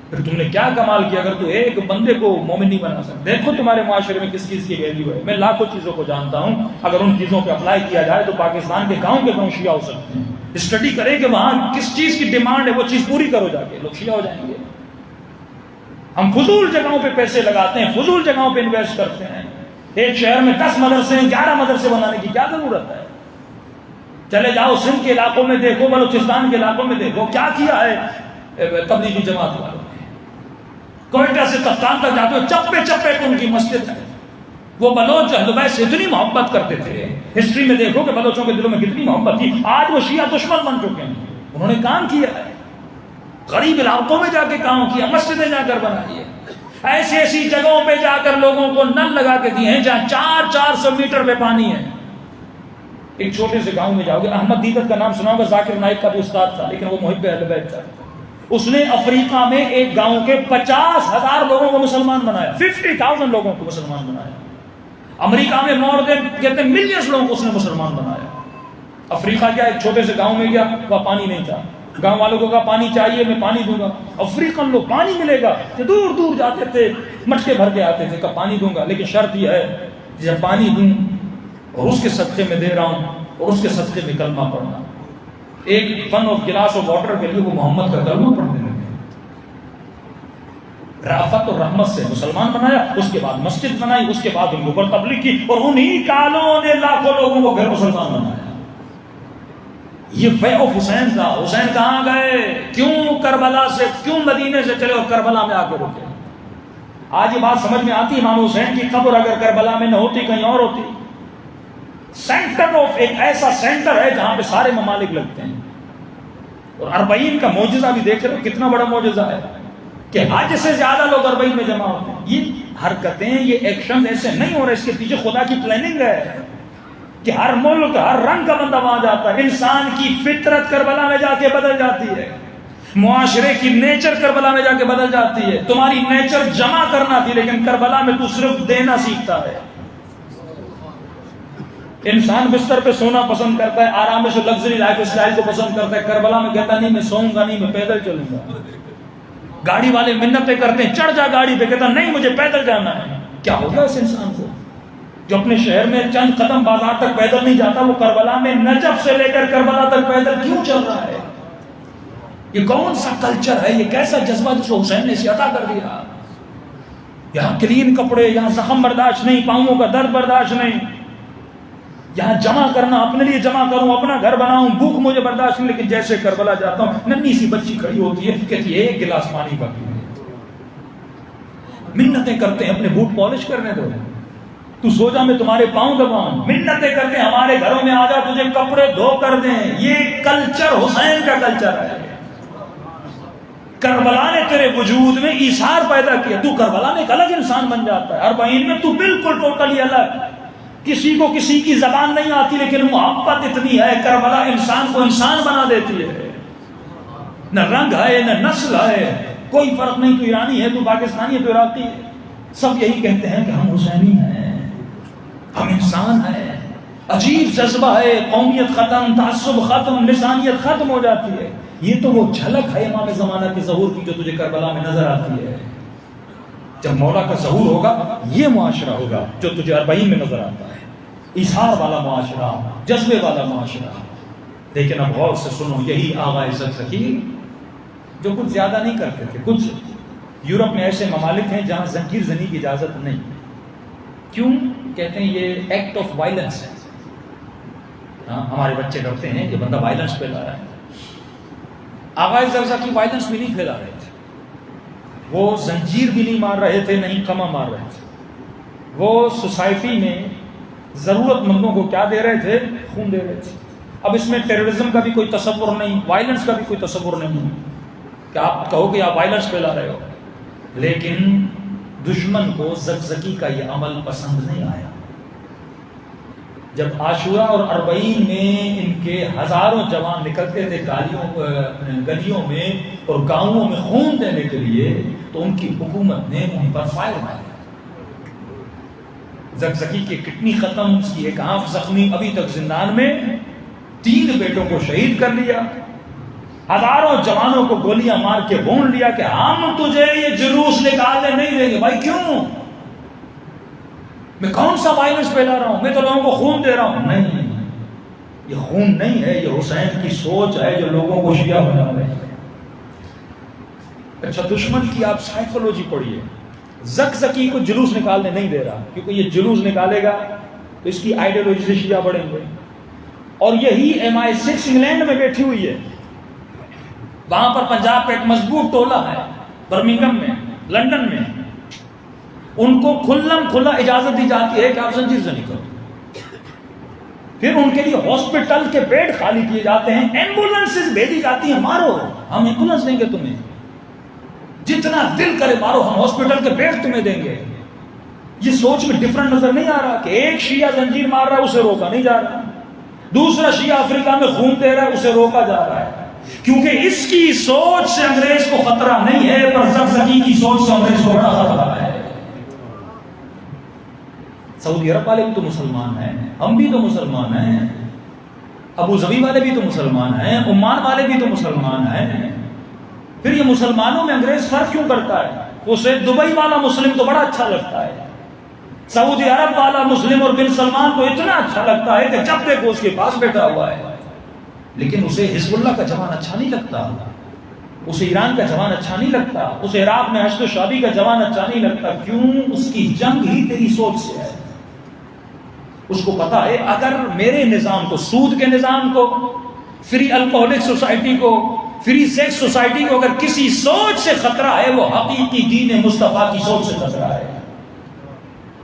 پھر تم نے کیا کمال کیا اگر تو ایک بندے کو مومن نہیں بنا سکتے؟ دیکھو تمہارے معاشرے میں کس چیز کی ویلیو ہے۔ میں لاکھوں چیزوں کو جانتا ہوں، اگر ان چیزوں پہ اپلائی کیا جائے تو پاکستان کے گاؤں شیعہ ہو سکتے ہیں۔ اسٹڈی کریں کہ وہاں کس چیز کی ڈیمانڈ ہے، وہ چیز پوری کرو جا کے، لوگ شیعہ ہو جائیں گے۔ ہم فضول جگہوں پہ پیسے لگاتے ہیں، فضول جگہوں پہ انویسٹ کرتے ہیں۔ ایک شہر میں 10 مدرسے ہیں، 11 مدرسے بنانے کی کیا ضرورت ہے؟ چلے جاؤ سندھ کے علاقوں میں دیکھو، بلوچستان کے علاقوں میں دیکھو کیا کیا ہے تبلیغی جماعت والوں نے۔ کوئٹہ سے تفتان تک جاتے ہو، چپے چپے پہ ان کی مسجد ہے۔ وہ بلوچ اہل بیت سے اتنی محبت کرتے تھے، ہسٹری میں دیکھو کہ بلوچوں کے دلوں میں کتنی محبت تھی۔ آج وہ شیعہ دشمن بن چکے ہیں۔ انہوں نے کام کیا ہے، غریب علاقوں میں جا کے کام کیا، مسجدیں جا کر بنائی ہے، ایسی ایسی جگہوں پہ جا کر لوگوں کو نل لگا کے دیے ہیں جہاں 400 میٹر پہ پانی ہے۔ ایک چھوٹے سے گاؤں میں جاؤ گے، احمد دیدت کا نام سنا ہوگا، ذاکر نائک کا بھی استاد تھا لیکن وہ محب اہل بیت تھا۔ اس نے افریقہ میں ایک گاؤں کے 50,000 لوگوں کو مسلمان بنایا، 50,000 لوگوں کو مسلمان بنایا۔ امریکہ میں مور دین کہتے ہیں ملینز لوگوں کو اس نے مسلمان بنایا۔ افریقہ کیا ایک چھوٹے سے گاؤں میں گیا، وہاں پانی نہیں تھا، گاؤں والوں کو کہا پانی چاہیے میں پانی دوں گا۔ افریقن لوگ پانی ملے گا کہ دور دور جاتے تھے، مٹکے بھر کے آتے تھے، کہا پانی دوں گا لیکن شرط یہ ہے جب پانی دوں اور اس کے صدقے میں دے رہا ہوں اور اس کے صدقے میں کلمہ پڑھنا۔ ایک one of glass of water کے لیے وہ محمد کا کلمہ پڑھنے لگے۔ رافت اور رحمت سے مسلمان بنایا، اس کے بعد مسجد بنائی، اس کے بعد ان کو پر تبلیغ کی، اور انہی کالوں نے لاکھوں لوگوں کو پھر مسلمان بنایا۔ یہ وے آف حسین تھا۔ حسین کہاں گئے؟ کیوں کربلا سے، کیوں مدینے سے چلے اور کربلا میں آ کے رکے؟ آج یہ بات سمجھ میں آتی، امام حسین کی قبر اگر کربلا میں نہ ہوتی کہیں اور ہوتی۔ سینٹر آف، ایک ایسا سینٹر ہے جہاں پہ سارے ممالک لگتے ہیں۔ اور 40 کا معجزہ بھی دیکھ رہے ہو، کتنا بڑا معجزہ ہے کہ حج سے زیادہ لوگ 40 میں جمع ہوتے ہیں۔ یہ حرکتیں، یہ ایکشن ایسے نہیں ہو رہے، اس کے پیچھے خدا کی پلاننگ ہے کہ ہر ملک، ہر رنگ کا بندہ وہاں جاتا ہے۔ انسان کی فطرت کربلا میں جا کے بدل جاتی ہے، معاشرے کی نیچر کربلا میں جا کے بدل جاتی ہے۔ تمہاری نیچر جمع کرنا تھی لیکن کربلا میں تو صرف دینا سیکھتا ہے۔ انسان بستر پہ سونا پسند کرتا ہے، آرام سے لگژری لائف اسٹائل کو پسند کرتا ہے، کربلا میں کہتا نہیں میں سوؤں گا نہیں، میں پیدل چلوں گا۔ گاڑی والے منتیں کرتے ہیں چڑھ جا گاڑی پہ، کہتا نہیں مجھے پیدل جانا ہے۔ کیا ہوگا اس انسان کو جو اپنے شہر میں چند قدم بازار تک پیدل نہیں جاتا، وہ کربلا میں نجف سے لے کر کربلا تک پیدل کیوں چل رہا ہے؟ یہ کون سا کلچر ہے؟ یہ کیسا جذبہ جس کو حسین نے اسے عطا کر دیا؟ یہاں کلین کپڑے، یہاں زخم برداشت نہیں، پاؤں کا درد برداشت نہیں، یہاں جمع کرنا، اپنے لیے جمع کروں، اپنا گھر بناؤں، بھوک مجھے برداشت نہیں۔ لیکن جیسے کربلا جاتا ہوں، ننھی سی بچی کھڑی ہوتی ہے، کہتی ہے ایک گلاس پانی باقی ہے۔ منتیں کرتے ہیں اپنے بوٹ پالش کرنے دو، تو سو جا میں تمہارے پاؤں دباؤں۔ منتیں کرتے ہیں ہمارے گھروں میں آ جا تجھے کپڑے دھو کر دیں۔ یہ کلچر حسین کا کلچر ہے۔ کربلا نے تیرے وجود میں ایثار پیدا کیا، تو کربلا میں ایک الگ انسان بن جاتا ہے۔ 40 میں تو بالکل ٹوٹلی الگ، کسی کو کسی کی زبان نہیں آتی لیکن محبت اتنی ہے، کربلا انسان کو انسان بنا دیتی ہے۔ نہ رنگ ہے نہ نسل ہے، کوئی فرق نہیں، تو ایرانی ہے تو پاکستانی ہے تو عراقی ہے، سب یہی کہتے ہیں کہ ہم حسینی ہیں، ہم انسان ہیں۔ عجیب جذبہ ہے، قومیت ختم، تعصب ختم، لسانیت ختم ہو جاتی ہے۔ یہ تو وہ جھلک ہے امام زمانہ کے ظہور کی جو تجھے کربلا میں نظر آتی ہے۔ جب مولا کا ظہور ہوگا یہ معاشرہ ہوگا جو تجھے 40 میں نظر آتا ہے، ایثار والا معاشرہ، جذبے والا معاشرہ۔ لیکن اب غور سے سنو، یہی آغا زکزکی جو کچھ زیادہ نہیں کرتے تھے. کچھ یورپ میں ایسے ممالک ہیں جہاں زنجیر زنی کی اجازت نہیں. کیوں؟ کہتے ہیں یہ ایکٹ آف وائلنس ہے. ہمارے بچے ڈرتے ہیں کہ بندہ وائلنس پھیلا رہا ہے. آغا زکزکی وائلنس بھی نہیں پھیلا رہے تھے. وہ زنجیر بھی نہیں مار رہے تھے، نہیں قمع مار رہے تھے. وہ سوسائٹی میں ضرورت مندوں کو کیا دے رہے تھے؟ خون دے رہے تھے. اب اس میں ٹیررزم کا بھی کوئی تصور نہیں، وائلنس کا بھی کوئی تصور نہیں کہ آپ کہو کہ آپ وائلنس پھیلا رہے ہو. لیکن دشمن کو زکزکی کا یہ عمل پسند نہیں آیا. جب عاشورہ اور اربعین میں ان کے ہزاروں جوان نکلتے تھے گلیوں میں اور گاؤں میں خون دینے کے لیے، تو ان کی حکومت نے ان پر فائر مارا. زکزکی کی کڈنی ختم، اس کی ایک آنکھ زخمی، ابھی تک زندان میں. 3 بیٹوں کو شہید کر لیا، ہزاروں جوانوں کو گولیاں مار کے بھون لیا کہ ہم تجھے یہ جلوس نکالنے نہیں دیں گے. بھائی کیوں؟ میں کون سا وائلنس پھیلا رہا ہوں؟ میں تو لوگوں کو خون دے رہا ہوں. نہیں، یہ خون نہیں ہے، یہ حسین کی سوچ ہے جو لوگوں کو شیعہ بنا رہے ہیں. اچھا، دشمن کی آپ سائیکولوجی پڑھیے. زکزکی کو جلوس نکالنے نہیں دے رہا، کیونکہ یہ جلوس نکالے گا تو اس کی آئیڈیالوجی سے شیعہ بڑھیں گے. اور یہی MI6 انگلینڈ میں بیٹھی ہوئی ہے. وہاں پر پنجاب کا ایک مضبوط ٹولہ ہے، برمنگھم میں، لندن میں. ان کو کھلم کھلا اجازت دی جاتی ہے کہ آپ زنجیر زنی کرو. پھر ان کے لیے ہاسپٹل کے بیڈ خالی کیے جاتے ہیں، ایمبولینسز بھیجی جاتی ہیں. مارو، ہم ایمبولینس دیں گے تمہیں، جتنا دل کرے مارو، ہم ہاسپٹل کے بیڈ تمہیں دیں گے. یہ سوچ میں ڈفرنٹ نظر نہیں آ رہا کہ ایک شیعہ زنجیر مار رہا ہے، اسے روکا نہیں جا رہا. دوسرا شیعہ افریقہ میں خون دے رہا ہے، اسے روکا جا رہا ہے. کیونکہ اس کی سوچ سے انگریز کو خطرہ نہیں ہے، پر زکزکی کی سوچ سے انگریز کو بڑا خطرہ ہے. سعودی عرب والے بھی تو مسلمان ہیں، ہم بھی تو مسلمان ہیں، ابو ظبی والے بھی تو مسلمان ہیں، عمان والے بھی تو مسلمان ہیں. پھر یہ مسلمانوں میں انگریز فرق کیوں کرتا ہے؟ اسے دبئی والا مسلم تو بڑا اچھا لگتا ہے، سعودی عرب والا مسلم اور بن سلمان کو اتنا اچھا لگتا ہے کہ جب دیکھو اس کے پاس بیٹھا ہوا ہے. لیکن اسے حزب اللہ کا جوان اچھا نہیں لگتا، اسے ایران کا جوان اچھا نہیں لگتا، اسے عراق میں حشد و شابی کا جوان اچھا نہیں لگتا. کیوں؟ اس کی جنگ ہی تیری سوچ سے ہے. اس کو پتا ہے اگر میرے نظام کو، سود کے نظام کو، فری الکوہولک سوسائٹی کو، فری سیکس سوسائٹی کو اگر کسی سوچ سے خطرہ ہے، وہ حقیقی دین مصطفیٰ کی سوچ سے خطرہ ہے.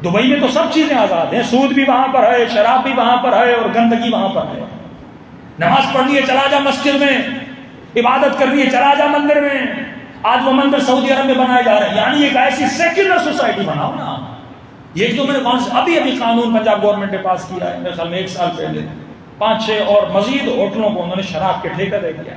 دبئی میں تو سب چیزیں آزاد ہیں، سود بھی وہاں پر ہے، شراب بھی وہاں پر ہے، اور گندگی وہاں پر ہے. نماز پڑھنی ہے چلا جا مسجد میں، عبادت کرنی ہے چلا جا مندر میں. آج وہ مندر سعودی عرب میں بنائے جا رہے ہیں. یعنی ایک ایسی سیکولر سوسائٹی بناؤ نا. یہ جو میں نے ابھی قانون پنجاب گورنمنٹ نے پاس کیا ہے، میرے خیال میں 1 سال پہلے، 5-6 اور مزید ہوٹلوں کو انہوں نے شراب کے ٹھیکہ دے دیا.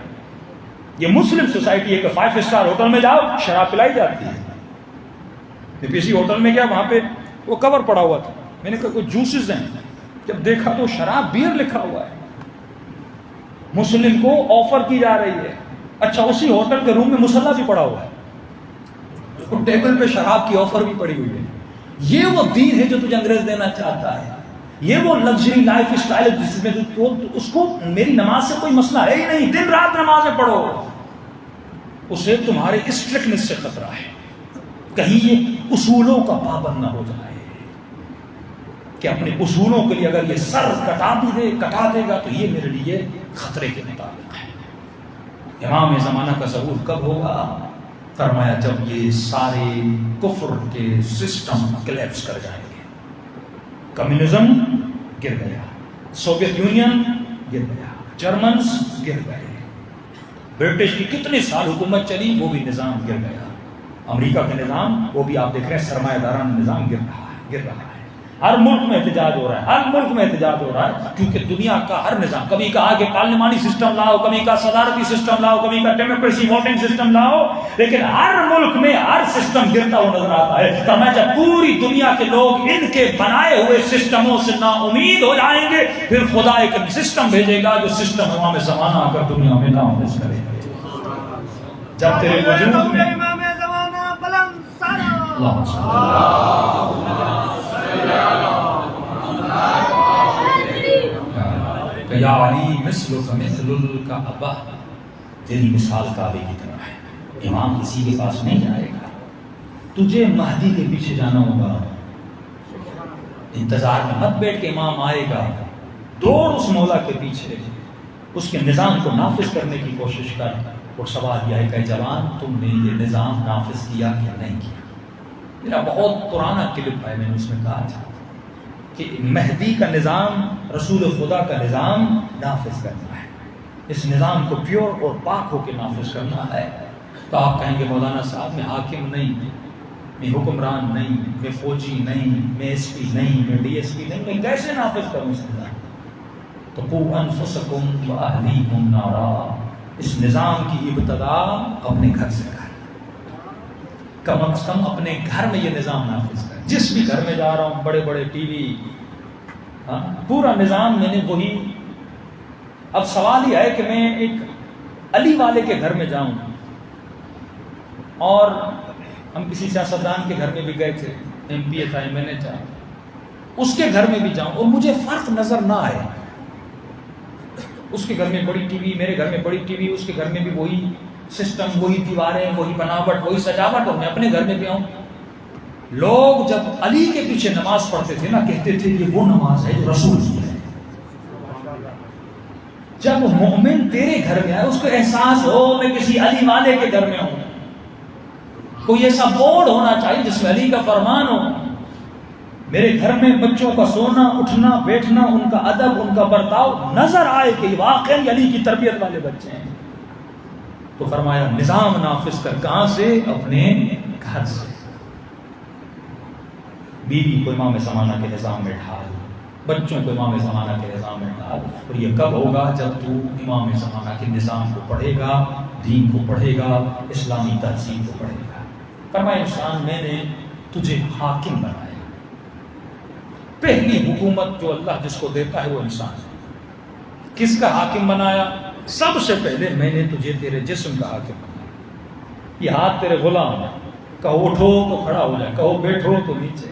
یہ مسلم سوسائٹی ہے کہ 5 اسٹار ہوٹل میں جاؤ شراب پلائی جاتی ہے. کسی ہوٹل میں گیا، وہاں پہ وہ کور پڑا ہوا تھا، میں نے کہا کوئی جوسز ہیں، جب دیکھا تو شراب بیئر لکھا ہوا ہے، مسلم کو آفر کی جا رہی ہے. اچھا، اسی ہوٹل کے روم میں مصلی بھی پڑا ہوا ہے، اور ٹیبل پہ شراب کی آفر بھی پڑی ہوئی ہے. یہ وہ دین ہے جو تجھے انگریز دینا چاہتا ہے. یہ وہ لگژری لائف اسٹائل ہے جس میں اس کو میری نماز سے کوئی مسئلہ ہے ہی نہیں، دن رات نمازیں پڑھو. اسے تمہارے اسٹرکٹنس سے خطرہ ہے، کہیں یہ اصولوں کا پابند نہ ہو جائے کہ اپنے اصولوں کے لیے اگر یہ سر کٹا دے گا تو یہ میرے لیے خطرے کے مطابق ہے. امام زمانہ کا ظہور کب ہوگا؟ فرمایا جب یہ سارے کفر کے سسٹم کلیپس کر جائیں گے. کمیونزم گر گیا، سوویت یونین گر گیا، جرمنز گر گئے، برٹش کی کتنے سال حکومت چلی وہ بھی نظام گر گیا، امریکہ کا نظام وہ بھی آپ دیکھ رہے ہیں سرمایہ دارانہ نظام گر رہا ہے. ہر ملک میں احتجاج ہو رہا ہے، ہر ملک میں احتجاج ہو رہا ہے، کیونکہ دنیا کا ہر نظام، کبھی کہا کہ پارلیمانی سسٹم لاؤ، کبھی کہا صدارتی سسٹم لاؤ، کبھی کہا ڈیموکریسی ووٹنگ سسٹم لاؤ، لیکن ہر ملک میں ہر سسٹم گرتا ہوا نظر آتا ہے. تو میں جب پوری دنیا کے لوگ ان کے بنائے ہوئے سسٹموں سے نا امید ہو جائیں گے، پھر خدا ایک سسٹم بھیجے گا جو سسٹم امام زمانہ آ کر دنیا میں نافذ کرے. جب تیرے وجود میں کہ یا علی مثلک مثل الکعبہ، تیری مثال کعبے کی طرح ہے، امام کسی کے پاس نہیں جائے گا، تجھے مہدی کے پیچھے جانا ہوگا، انتظار میں مت بیٹھ کے امام آئے گا، دوڑ اس مولا کے پیچھے، اس کے نظام کو نافذ کرنے کی کوشش کر۔ اور سوال یہ ہے کہ جوان تم نے یہ نظام نافذ کیا کہ نہیں کیا؟ میرا بہت پرانا کلپ ہے، میں نے اس میں کہا تھا کہ مہدی کا نظام رسول خدا کا نظام نافذ کرنا ہے، اس نظام کو پیور اور پاک ہو کے نافذ کرنا ہے۔ تو آپ کہیں گے مولانا صاحب میں حاکم نہیں، میں حکمران نہیں، میں فوجی نہیں، میں ایس پی نہیں، میں ڈی ایس پی نہیں، میں کیسے نافذ کروں اس نظام؟ تو قوا انفسکم واہلیکم نارا، اس نظام کی ابتدا اپنے گھر سے کر، کم از کم اپنے گھر میں یہ نظام نافذ کر۔ جس بھی گھر میں جا رہا ہوں، بڑے بڑے ٹی وی، پورا نظام میں نے وہی۔ اب سوال یہ ہے کہ میں ایک علی والے کے گھر میں جاؤں، اور ہم کسی سیاستدان کے گھر میں بھی گئے تھے، ایم پی اے تھا، ایم این اے تھا، اس کے گھر میں بھی جاؤں اور مجھے فرق نظر نہ آئے، اس کے گھر میں بڑی ٹی وی، میرے گھر میں بڑی ٹی وی، اس کے گھر میں بھی وہی سسٹم، وہی دیواریں، وہی بناوٹ، وہی سجاوٹ، اور میں اپنے گھر میں بھی آؤں۔ لوگ جب علی کے پیچھے نماز پڑھتے تھے نا، کہتے تھے یہ وہ نماز ہے جو رسول کی ہے۔ جب مومن تیرے گھر میں آئے، اس کو احساس ہو میں کسی علی والے کے گھر میں ہوں، کوئی ایسا بورڈ ہونا چاہیے جس میں علی کا فرمان ہو، میرے گھر میں بچوں کا سونا اٹھنا بیٹھنا، ان کا ادب، ان کا برتاؤ نظر آئے کہ واقعی علی کی تربیت والے بچے ہیں۔ تو فرمایا نظام نافذ کر، کہاں سے؟ اپنے گھر سے۔ بیوی کو امام زمانہ کے نظام میں ڈھال، بچوں کو امام زمانہ کے نظام میں ڈال، اور یہ کب ہوگا؟ جب تو امام زمانہ کے نظام کو پڑھے گا، دین کو پڑھے گا، اسلامی تہذیب کو پڑھے گا۔ فرمایا انسان میں نے تجھے حاکم بنایا، پہلی حکومت جو اللہ جس کو دیتا ہے وہ انسان ہے۔ کس کا حاکم بنایا؟ سب سے پہلے میں نے تجھے تیرے جسم کا حاکم بنایا۔ یہ ہاتھ تیرے غلام ہے، کہو اٹھو تو کھڑا ہو جائے، کہو بیٹھو تو نیچے۔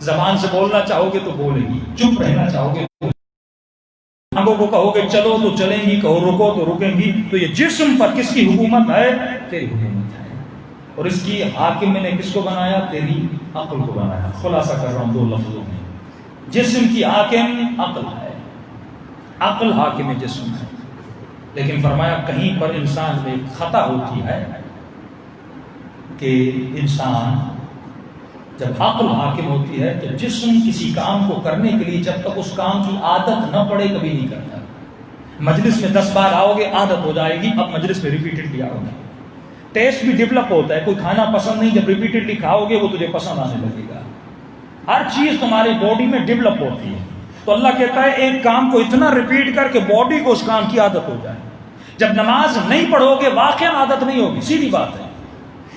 زبان سے بولنا چاہو گے تو بولے گی، چپ رہنا چاہو گے تو، آنکھوں کو کہو گے چلو تو چلیں گی، کہو رکو تو رکیں گی۔ تو یہ جسم پر کس کی حکومت ہے؟ تیری حکومت ہے۔ اور اس کی حاکم میں نے کس کو بنایا؟ تیری عقل کو بنایا۔ خلاصہ کر رہا ہوں دو لفظوں میں، جسم کی حاکم عقل ہے، عقل حاکم جسم ہے۔ لیکن فرمایا کہیں پر انسان میں خطا ہوتی ہے کہ انسان جب عقل حاکم ہوتی ہے تو جسم کسی کام کو کرنے کے لیے جب تک اس کام کی عادت نہ پڑے کبھی نہیں کرتا۔ مجلس میں 10 بار آؤ گے عادت ہو جائے گی، اب مجلس میں ریپیٹڈلی آؤ گے۔ ٹیسٹ بھی ڈیولپ ہوتا ہے، کوئی کھانا پسند نہیں، جب ریپیٹڈلی کھاؤ گے وہ تجھے پسند آنے لگے گا۔ ہر چیز تمہاری باڈی میں ڈیولپ ہوتی ہے۔ تو اللہ کہتا ہے ایک کام کو اتنا ریپیٹ کر کے باڈی کو اس کام کی عادت ہو جائے۔ جب نماز نہیں پڑھو گے واقعا عادت نہیں ہوگی، سیدھی بات ہے۔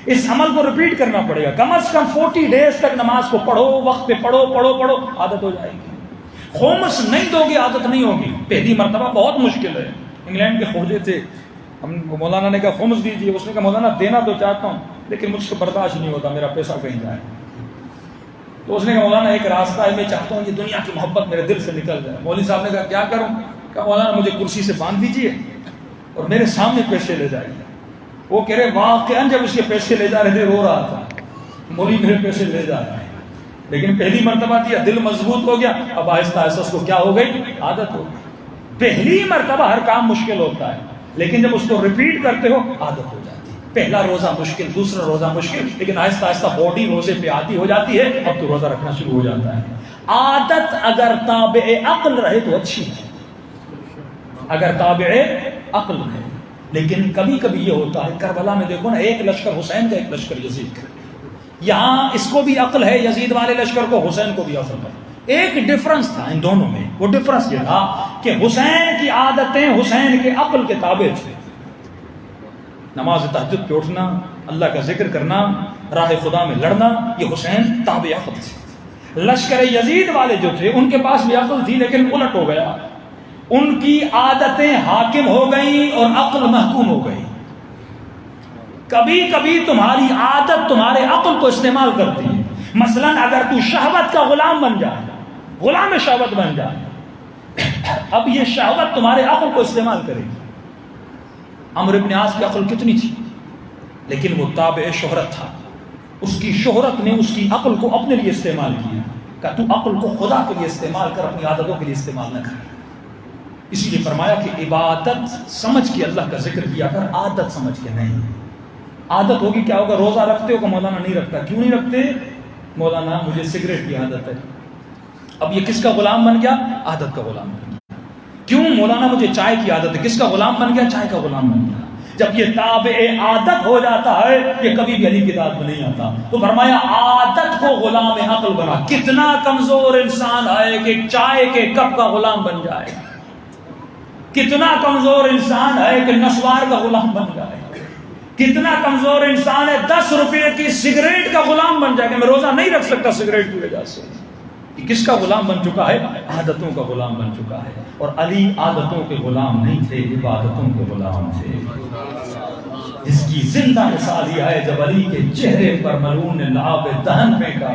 اس عمل کو ریپیٹ کرنا پڑے گا، کم از کم 40 ڈیز تک نماز کو پڑھو، وقت پہ پڑھو پڑھو پڑھو، عادت ہو جائے گی۔ خمس نہیں دو گے عادت نہیں ہوگی۔ پہلی مرتبہ بہت مشکل ہے۔ انگلینڈ کے خوجے تھے، ہم مولانا نے کہا خمس دیجیے، اس نے کہا مولانا دینا تو چاہتا ہوں لیکن مجھ سے برداشت نہیں ہوتا، میرا پیسہ کہیں جائے۔ تو اس نے کہا مولانا ایک راستہ ہے، میں چاہتا ہوں یہ دنیا کی محبت میرے دل سے نکل جائے۔ مولوی صاحب نے کہا کیا کروں؟ کہا مولانا مجھے کرسی سے باندھ دیجیے اور میرے سامنے پیسے لے جائیے۔ وہ کہہ رہے واقعاً جب اس کے پیسے لے جا رہے تھے رو رہا تھا، مولوی میرے پیسے لے جا رہا ہے۔ لیکن پہلی مرتبہ دیا، دل مضبوط ہو گیا، اب آہستہ آہستہ اس کو کیا ہو گئی؟ عادت ہو گئی۔ پہلی مرتبہ ہر کام مشکل ہوتا ہے، لیکن جب اس کو ریپیٹ کرتے ہو عادت ہو جاتی ہے۔ پہلا روزہ مشکل، دوسرا روزہ مشکل، لیکن آہستہ آہستہ باڈی روزے پہ عادی ہو جاتی ہے، اب تو روزہ رکھنا شروع ہو جاتا ہے۔ عادت اگر تابع عقل رہے تو اچھی ہے، اگر تابع عقل ہے۔ لیکن کبھی کبھی یہ ہوتا ہے، کربلا میں دیکھو نا، ایک لشکر حسین کا، ایک لشکر یزید کا۔ یہاں اس کو بھی عقل ہے، یزید والے لشکر کو، حسین کو بھی عقل ہے۔ ایک ڈفرنس تھا ان دونوں میں، وہ ڈفرنس یہ تھا کہ حسین کی عادتیں حسین کے عقل کے تابع تھے۔ نماز تہجد پہ اٹھنا، اللہ کا ذکر کرنا، راہ خدا میں لڑنا، یہ حسین تابع عقل تھے۔ لشکر یزید والے جو تھے ان کے پاس بھی عقل تھی لیکن الٹ ہو گیا، ان کی عادتیں حاکم ہو گئیں اور عقل محکوم ہو گئی۔ کبھی کبھی تمہاری عادت تمہارے عقل کو استعمال کرتی ہے۔ مثلا اگر تو شہوت کا غلام بن جائے، غلام شہوت بن جائے، اب یہ شہوت تمہارے عقل کو استعمال کرے گی. عمرو بن عاص کی عقل کتنی تھی، لیکن وہ تابع شہرت تھا. اس کی شہرت نے اس کی عقل کو اپنے لیے استعمال کیا. کہ تو عقل کو خدا کے لیے استعمال کر، اپنی عادتوں کے لیے استعمال نہ کر. اسی لیے فرمایا کہ عبادت سمجھ کے اللہ کا ذکر کیا کر، عادت سمجھ کے نہیں. عادت ہوگی کیا ہوگا؟ روزہ رکھتے ہو کہ مولانا نہیں رکھتا. کیوں نہیں رکھتے؟ مولانا مجھے سگریٹ کی عادت ہے. اب یہ کس کا غلام بن گیا؟ عادت کا غلام بن گیا. کیوں؟ مولانا مجھے چائے کی عادت ہے. کس کا غلام بن گیا؟ چائے کا غلام بن گیا. جب یہ تابع عادت ہو جاتا ہے یہ کبھی بھی علی کی داد میں نہیں آتا. تو فرمایا عادت کو غلام عقل بنا. کتنا کمزور انسان ہے کہ چائے کے کپ کا غلام بن جائے، کتنا کمزور انسان ہے کہ نسوار کا غلام بن جائے، کتنا کمزور انسان ہے 10 روپے کی سگریٹ کا غلام بن جائے کہ میں روزہ نہیں رکھ سکتا سگریٹ کی وجہ سے. یہ کس کا غلام بن چکا ہے؟ عادتوں کا غلام بن چکا ہے. اور علی عادتوں کے غلام نہیں تھے، عبادتوں کے غلام تھے. جس کی زندہ مثال یہ ہے جب علی کے چہرے پر ملعون نے لعاب دہن پھینکا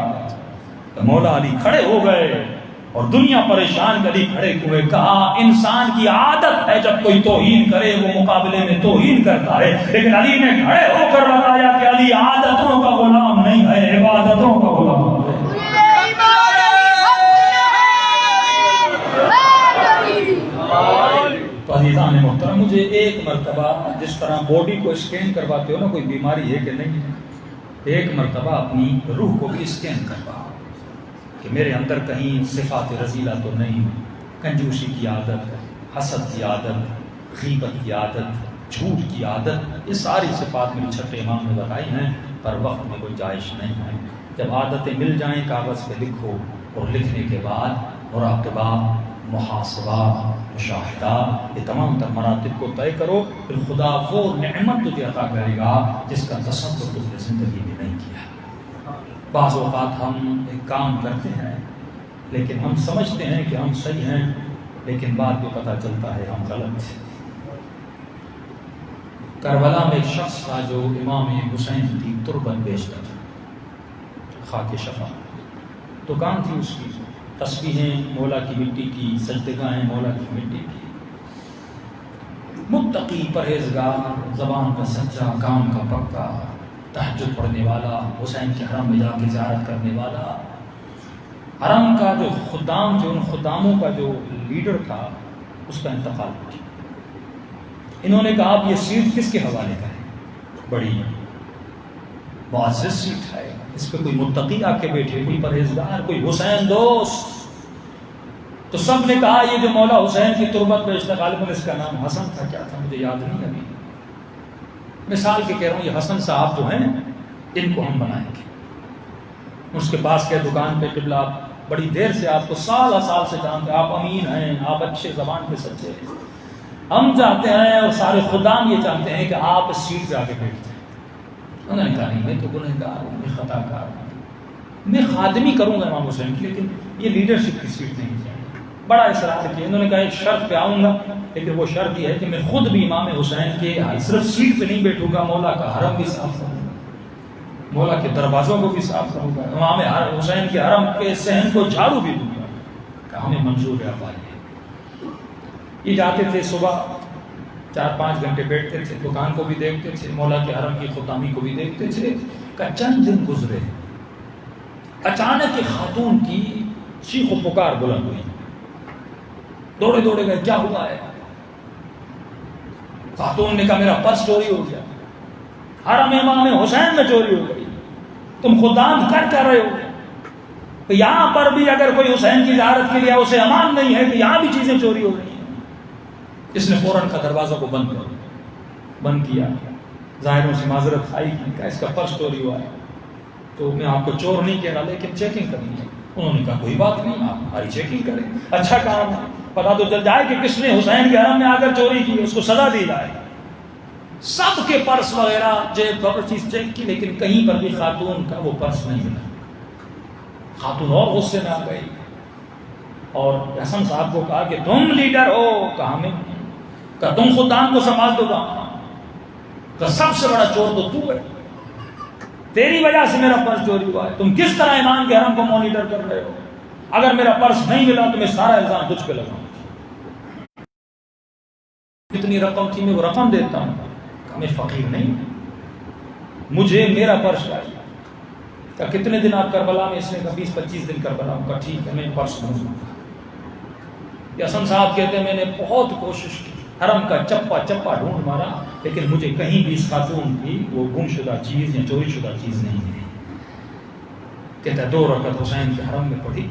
تو مولا علی کھڑے ہو گئے اور دنیا پریشان کری کھڑے ہوئے. کہا انسان کی عادت ہے جب کوئی توہین کرے وہ مقابلے میں توہین کرتا ہے، لیکن علی نے کھڑے ہو کر بتایا کہ علی عادتوں کا غلام نہیں ہے، عبادتوں کا غلام ہے. تو عزیزان محترم، مجھے ایک مرتبہ جس طرح باڈی کو اسکین کرواتے ہو نا کوئی بیماری ہے کہ نہیں، ایک مرتبہ اپنی روح کو بھی اسکین کرواؤ کہ میرے اندر کہیں صفات رذیلہ تو نہیں، کنجوسی کی عادت، حسد کی عادت، غیبت کی عادت، جھوٹ کی عادت. یہ ساری صفات میرے چھٹے امام نے بتائی ہیں پر وقت میں گنجائش نہیں ہے. جب عادتیں مل جائیں کاغذ پہ لکھو، اور لکھنے کے بعد مراقبہ، محاسبہ، مشاہدہ، یہ تمام تر مراتب کو طے کرو. پھر خدا وہ نعمت تجھے عطا کرے گا جس کا تصور تم نے زندگی میں نہیں کیا. بعض اوقات ہم ایک کام کرتے ہیں لیکن ہم سمجھتے ہیں کہ ہم صحیح ہیں، لیکن بعد میں پتہ چلتا ہے ہم غلط ہیں. کربلا میں ایک شخص تھا جو امام حسین کی تربت بیچتا تھا، خاک شفا. دکان تھی اس کی، تسبیحیں مولا کی مٹی کی، سجدگاہیں مولا کی مٹی کی. متقی، پرہیزگار، زبان کا سچا، کام کا پکا، تہجد پڑھنے والا، حسین کے حرم میں جا کے زیارت کرنے والا. حرم کا جو خدام تھے، ان خداموں کا جو لیڈر تھا، اس کا انتقال ہو گیا. انہوں نے کہا اب یہ سیٹ کس کے حوالے کا ہے؟ بڑی معزز سیٹ ہے، اس پہ کوئی متقی آ کے بیٹھے، کوئی پرہیزگار، کوئی حسین دوست. تو سب نے کہا یہ جو مولا حسین کی تربت بیچتا، غالباً اس کا نام حسن تھا، کیا تھا مجھے یاد نہیں ابھی. مثال کے کہہ رہا ہوں، یہ حسن صاحب جو ہیں ان کو ہم بنائیں گے. اس کے پاس گئے دکان پہ، قبلہ آپ بڑی دیر سے آپ کو سال سے جانتے، آپ امین ہیں، آپ اچھے زبان پہ سچے ہیں. ہم چاہتے ہیں اور سارے خدام یہ چاہتے ہیں کہ آپ اس سیٹ پہ آ کے بیٹھ جائیں. انہوں نے کہا نہیں، میں تو گنہگار ہوں، میں خطا کار ہوں، میں خادمی کروں گا امام حسین کی، لیکن یہ لیڈرشپ کی سیٹ نہیں ہے. بڑا اصرار کیا. انہوں نے کہا ایک شرط پہ آؤں گا، لیکن وہ شرط یہ ہے کہ میں خود بھی امام حسین کے صرف سیٹ پہ نہیں بیٹھوں گا، مولا کا حرم بھی صاف کروں گا، مولا کے دروازوں کو بھی صاف کروں گا، امام حسین کے حرم کے صحن کو جھاڑو بھی دوں گا. کہ ہمیں منظور ہے، آپ آئیے. یہ جاتے تھے صبح 4-5 گھنٹے بیٹھتے تھے، دکان کو بھی دیکھتے تھے، مولا کے حرم کی خدامی کو بھی دیکھتے تھے. کہ چند دن گزرے، اچانک ایک خاتون کی چیخ و پکار بلند ہوئی. دوڑے گئے، کیا ہوا ہے؟ خاتون نے کہا میرا پرس چوری ہو گیا، حرم امام حسین میں چوری ہو گئی. تم خدام کر رہے ہو، تو یہاں پر بھی اگر کوئی حسین کی زیارت کے لیے اسے امان نہیں ہے کہ یہاں بھی چیزیں چوری ہو گئی ہیں. اس نے فوراً کا دروازہ کو بند کیا، ظاہروں سے معذرت کھائی کہ اس کا پرس چوری ہوا ہے، تو میں آپ کو چور نہیں کہہ رہا لیکن چیکنگ کرنی ہے. انہوں نے کہا کوئی بات نہیں، آپ ہماری چیکنگ کریں، اچھا کام ہے، پتا تو چل جائے کہ کس نے حسین کے حرم میں آ کر چوری کی، اس کو سزا دی جائے. سب کے پرس وغیرہ جیب ہر چیز چیک کی، لیکن کہیں پر بھی خاتون کا وہ پرس نہیں ملا. خاتون اور غصے میں آ گئی اور حسن صاحب کو کہا کہ تم لیڈر ہو. کہا میں، کہ تم خدام کو سنبھال دو گا، کہ سب سے بڑا چور تو تو ہے، تیری وجہ سے میرا پرس چوری ہوا ہے، تم کس طرح امام کے حرم کو مانیٹر کر رہے ہو؟ اگر میرا پرس نہیں ملا تو میں سارا الزام تجھ پہ لگاؤں. کتنی رقم تھی میں وہ رقم دیتا ہوں. میں فقیر نہیں، مجھے میرا پرس چاہیے. کہا کتنے دن آپ کربلا میں؟ اس نے کہا 20-25 دن کربلا. کہا ٹھیک ہے، میں پرس دوں گا. حسن صاحب کہتے ہیں میں نے بہت کوشش کی، حرم کا چپا چپا ڈھونڈ مارا، لیکن مجھے کہیں بھی اس خاتون کی وہ گم شدہ چیز یا چوری شدہ چیز نہیں ملی. کہتا ہے 2 رکعت حسین کے حرم میں پڑھی.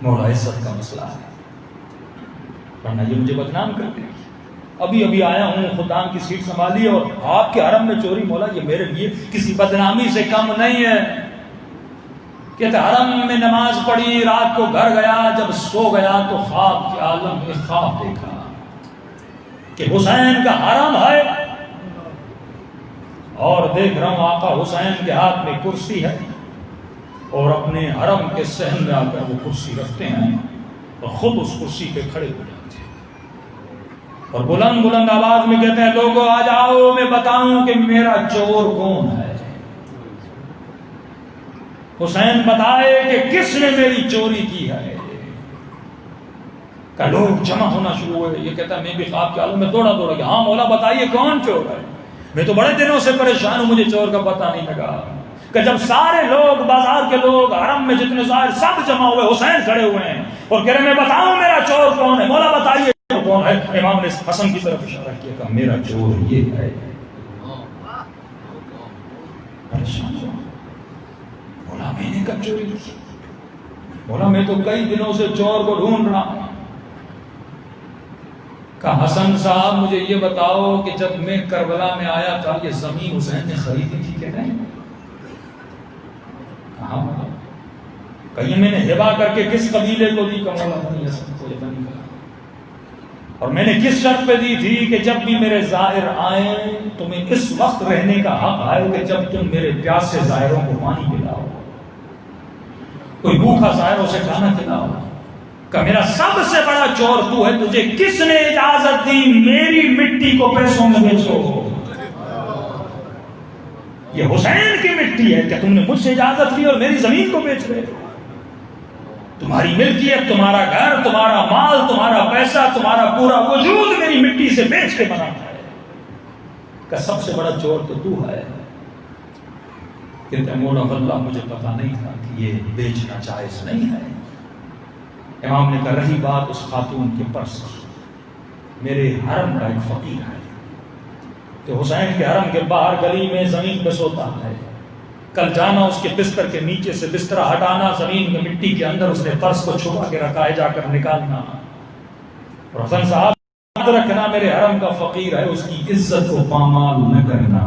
مولا عزت کا مسئلہ ہے، ورنہ یہ مجھے بدنام کر دے. ابھی آیا ہوں، خدام کی سیٹ سنبھالی اور آپ کے حرم میں چوری. مولا یہ میرے لیے کسی بدنامی سے کم نہیں ہے. کہتے حرم میں نماز پڑھی، رات کو گھر گیا، جب سو گیا تو خواب کے عالم میں خواب دیکھا کہ حسین کا حرم ہے، اور دیکھ رہا ہوں آقا حسین کے ہاتھ میں کرسی ہے، اور اپنے حرم کے صحن میں آ کر وہ کرسی رکھتے ہیں اور خود اس کرسی پہ کھڑے ہو جاتے ہیں، اور بلند بلند آواز میں کہتے ہیں لوگوں آ جاؤ میں بتاؤں کہ میرا چور کون ہے. حسین بتائے کہ کس نے میری چوری کی ہے. کہ لوگ جمع ہونا شروع ہوئے. یہ کہتا ہے میں بھی خواب کے عالم میں دوڑا کہ ہاں مولا بتائیے کون چور ہے. میں تو بڑے دنوں سے پریشان ہوں، مجھے چور کا پتہ نہیں لگا. کہ جب سارے لوگ، بازار کے لوگ، حرم میں جتنے ظاہر سب جمع ہوئے، حسین کھڑے ہوئے ہیں اور کہہ رہے میں بتاؤں میرا چور کون ہے، مولا بتائیے چور کون ہے. امام نے حسن کی طرف اشارہ کیا کہ میرا چور یہ ہے. پریشان ہوا. مولا میں نے کب چوری کی؟ مولا میں تو کئی دنوں سے چور کو ڈھونڈ رہا ہوں. کہا حسن صاحب مجھے یہ بتاؤ کہ جب میں کربلا میں آیا تھا یہ زمین حسین نے خریدی تھی کہ نہیں؟ کہا مولا. کہیں میں نے ہبا کر کے کس قبیلے کو دی؟ کہ مولا بنی اسد کو یہ بنی. اور میں نے کس شرط پہ دی تھی کہ جب بھی میرے زائر آئیں تمہیں اس وقت رہنے کا حق ہے کہ جب تم میرے پیاسے زائروں کو پانی پلاؤ، کوئی بھوکا زائروں سے کھانا کھلاؤ. کہ میرا سب سے بڑا چور تو ہے، تجھے کس نے اجازت دی میری مٹی کو پیسوں میں بیچو؟ یہ حسین کی مٹی ہے، کہ تم نے مجھ سے اجازت لی اور میری زمین کو بیچ رہے ہو؟ تمہاری ملکیت، تمہارا گھر، تمہارا مال، تمہارا پیسہ، تمہارا پورا وجود میری مٹی سے بیچ کے بنا ہے. کہ سب سے بڑا چور تو ہے. کہتے ہیں مولا واللہ مجھے پتا نہیں تھا کہ یہ بیچنا جائز نہیں ہے. امام نے کہا رہی بات اس خاتون کے پرس کی، میرے حرم کا ایک فقیر ہے کہ حسین کے حرم کے باہر گلی میں زمین پہ سوتا ہے. کل جانا اس کے بستر کے نیچے سے بستر ہٹانا، زمین میں مٹی کے اندر اس نے پرس کو چھپا کے رکھا ہے، جا کر نکالنا. اور حسن صاحب یاد رکھنا میرے حرم کا فقیر ہے، اس کی عزت کو پامال نہ کرنا.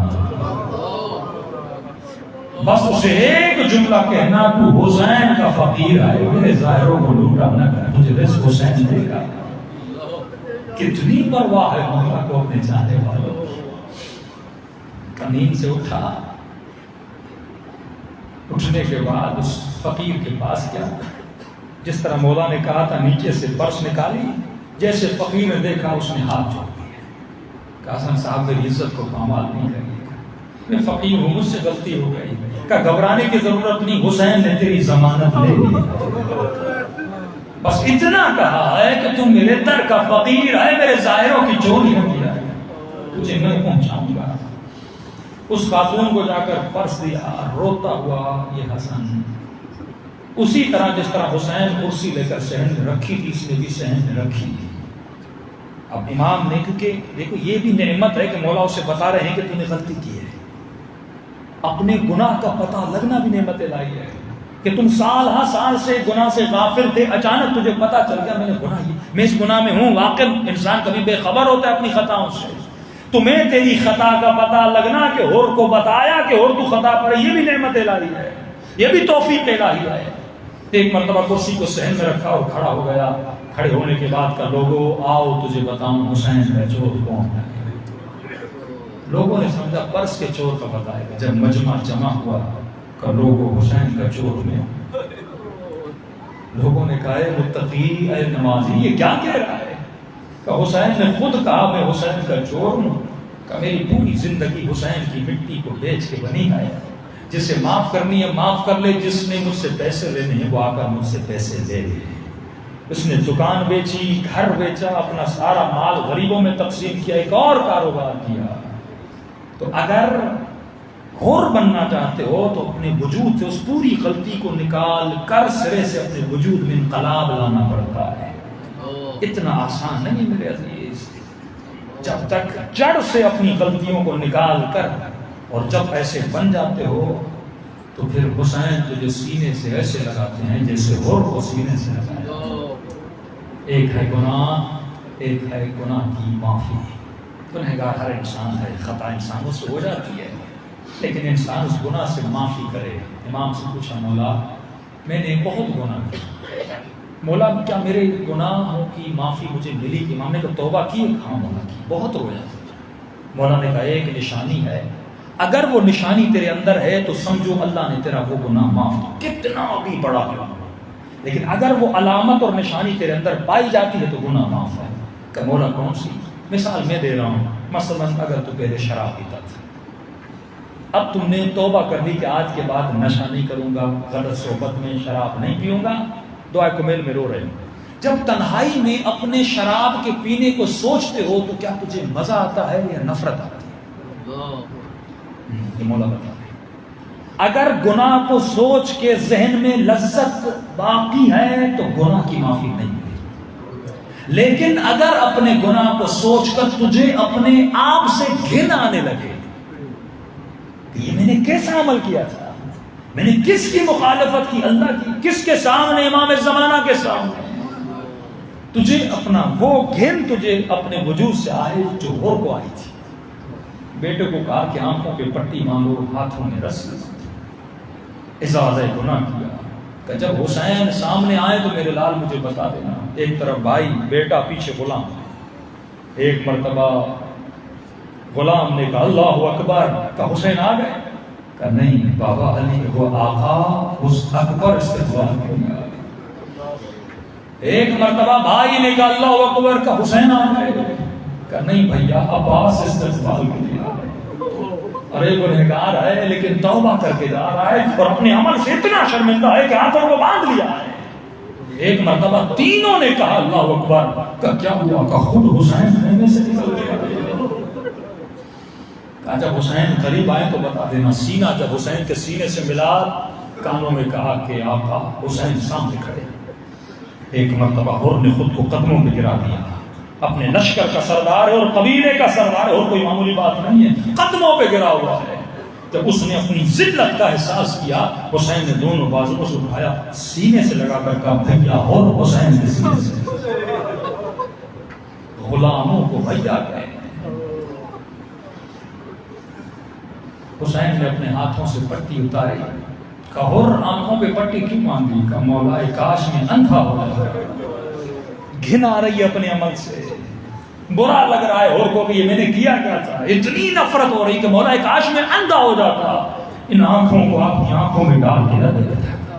بس اسے ایک جملہ کہنا تو حسین کا فقیر ہے، میرے ظاہروں کو لوٹا نہ کر، مجھے رزق حسین دے گا. کتنی پرواہ ہے مولا کو اپنے چاہنے والوں. نیند سے اٹھا، اٹھنے کے بعد اس فقیر کے پاس گیا. جس طرح مولا نے کہا تھا نیچے سے پرس نکالی، جیسے فقیر نے دیکھا اس نے ہاتھ جوڑ دیا. کہا حسن صاحب میری عزت کو پامال نہیں کرے گا، میں فقیر ہوں، مجھ سے غلطی ہو گئی. کہ گھبرانے کی ضرورت نہیں، حسین نے تیری ضمانت لے لی. بس اتنا کہا ہے کہ تم میرے در کا فقیر ہے، میرے ظاہروں کی چوری نہ کیا ہے، تجھے میں پہنچاؤں گا. اس خاتون کو جا کر پرس دیا، روتا ہوا یہ حسن. اسی طرح جس طرح حسین کرسی لے کر صحن میں رکھی تھی، اس نے بھی صحن میں رکھی. اب امام نے کیونکہ دیکھو یہ بھی نعمت ہے کہ مولا اسے بتا رہے ہیں کہ تم نے غلطی کی ہے. اپنے گناہ کا پتہ لگنا بھی نعمت الہی ہے کہ تم سال ہاں سال سے گناہ سے غافل تھے، اچانک تجھے پتہ چل گیا میں نے گناہ کی، میں اس گناہ میں ہوں. واقعی انسان کبھی بے خبر ہوتا ہے اپنی خطاؤں سے. تمہیں تیری خطا کا پتہ لگنا کہ اور کو بتایا کہ اور تو خطا پڑے، یہ بھی نعمت الہی ہے، یہ بھی توفیق الہی ہے. ایک مرتبہ کرسی کو صحن میں رکھا اور کھڑا ہو گیا. کھڑے ہونے کے بعد کا لوگوں آؤ تجھے بتاؤں حسین کا چور کون ہے. لوگوں نے سمجھا پرس کے چور کا بتائے گا. جب مجمع جمع ہوا کہ لوگوں حسین کا چور میں، لوگوں نے کہا اے متقی، اے نمازی، یہ کیا کہہ رہا ہے؟ کہ حسین نے خود کہا میں حسین کا چور ہوں، کہ میری پوری زندگی حسین کی مٹی کو بیچ کے بنی ہے. جسے معاف کرنی ہے معاف کر لے، جس نے مجھ سے پیسے لینے ہیں وہ آ کر مجھ سے پیسے لے لے. اس نے دکان بیچی، گھر بیچا، اپنا سارا مال غریبوں میں تقسیم کیا، ایک اور کاروبار کیا۔ تو اگر حر بننا چاہتے ہو تو اپنے وجود سے اس پوری غلطی کو نکال کر سرے سے اپنے وجود میں انقلاب لانا پڑتا ہے۔ اتنا آسان نہیں میرے عزیز، جب تک جڑ سے اپنی غلطیوں کو نکال کر، اور جب ایسے بن جاتے ہو تو پھر حسین تجھے سینے سے ایسے لگاتے ہیں جیسے حر کو سینے سے لگاتے ہیں۔ ایک ہے گناہ، ایک ہے گناہ کی معافی۔ گنہگار ہر انسان ہے، خطا انسانوں سے ہو جاتی ہے، لیکن انسان اس گناہ سے معافی کرے۔ امام سے پوچھا مولا میں نے بہت گناہ کیا، مولا کیا میرے گناہوں کی معافی مجھے ملی؟ امام نے کہا توبہ کی؟ ہاں مولا کی، بہت رویا۔ مولا نے کہا ایک نشانی ہے، اگر وہ نشانی تیرے اندر ہے تو سمجھو اللہ نے تیرا وہ گناہ معاف کیا، کتنا بھی بڑا گناہ، لیکن اگر وہ علامت اور نشانی تیرے اندر پائی جاتی ہے تو گناہ معاف ہے۔ کہ مولا کون سی؟ مثال میں دے رہا ہوں، مثلا اگر تو پہلے شراب پیتا تھا، اب تم نے توبہ کر لی کہ آج کے بعد نشہ نہیں کروں گا، غلط صحبت میں شراب نہیں پیوں گا، دعائے کمیل میں رو رہے ہوں، جب تنہائی میں اپنے شراب کے پینے کو سوچتے ہو تو کیا تجھے مزہ آتا ہے یا نفرت آتی ہے؟ یہ مولا بتا رہے۔ اگر گناہ کو سوچ کے ذہن میں لذت باقی ہے تو گناہ کی معافی نہیں ہے، لیکن اگر اپنے گناہ کو سوچ کر تجھے اپنے آپ سے گھن آنے لگے کہ یہ میں نے کیسا عمل کیا تھا، میں نے کس کی مخالفت کی، اللہ کی، کس کے سامنے، امام زمانہ کے سامنے، تجھے اپنا وہ گھن تجھے اپنے وجود سے آئے جو حر کو آئی تھی۔ بیٹے کو کہا کہ آنکھوں پہ پٹی مانگو، ہاتھوں میں رسی، اجازہ گناہ کیا کہ جب حسین سامنے آئے تو میرے لال مجھے بتا دینا۔ ایک طرف بھائی، بیٹا، پیچھے غلام۔ ایک مرتبہ غلام نے کہا اللہ اکبر، کہ حسین آ گئے؟ کہ نہیں بابا علی وہ آقا اس اکبر استقبال کے لیے آئے۔ ایک مرتبہ بھائی نے کہا اللہ اکبر، کہ حسین آ گئے؟ کہ نہیں بھیا عباس استقبال کے لیے آئے۔ ارے گنہگار ہے لیکن توبہ کر کے جا رہا ہے اور اپنے عمل سے اتنا شرمندہ ہے کہ ہاتھوں کو باندھ لیا ہے۔ ایک مرتبہ تینوں نے کہا اللہ اکبر، کہ کیا ہوا؟ کہ خود حسین خیمے سے نکل گیا۔ کہا جب حسین قریب آئے تو بتا دینا۔ سینہ جب حسین کے سینے سے ملا، کانوں میں کہا کہ آقا حسین سامنے کھڑے۔ ایک مرتبہ حر نے خود کو قدموں میں گرا دیا، اپنے لشکر کا سردار ہے اور قبیلے کا سردار ہے، اور کوئی معمولی بات نہیں ہے، قدموں پہ گرا ہوا ہے۔ جب اس نے اپنی ذلت کا احساس کیا، حسین نے دونوں بازوؤں سے اٹھایا، سینے سے لگا کر کہا بھیا، اور حسین کے سینے سے غلاموں کو بھیا کہے۔ حسین نے اپنے ہاتھوں سے پٹی اتاری، کہا حر آنکھوں پہ پٹی کیوں مانگی؟ کہا مولا کاش میں اندھا ہو جائے۔ گھن آ رہی ہے اپنے عمل سے، برا لگ رہا ہے اور کو کہ یہ میں نے کیا کیا تھا، اتنی نفرت ہو رہی کہ مولا کاش میں اندھا ہو جاتا، ان آنکھوں کو اپنی آنکھوں میں ڈال کے نہ دے دیتا۔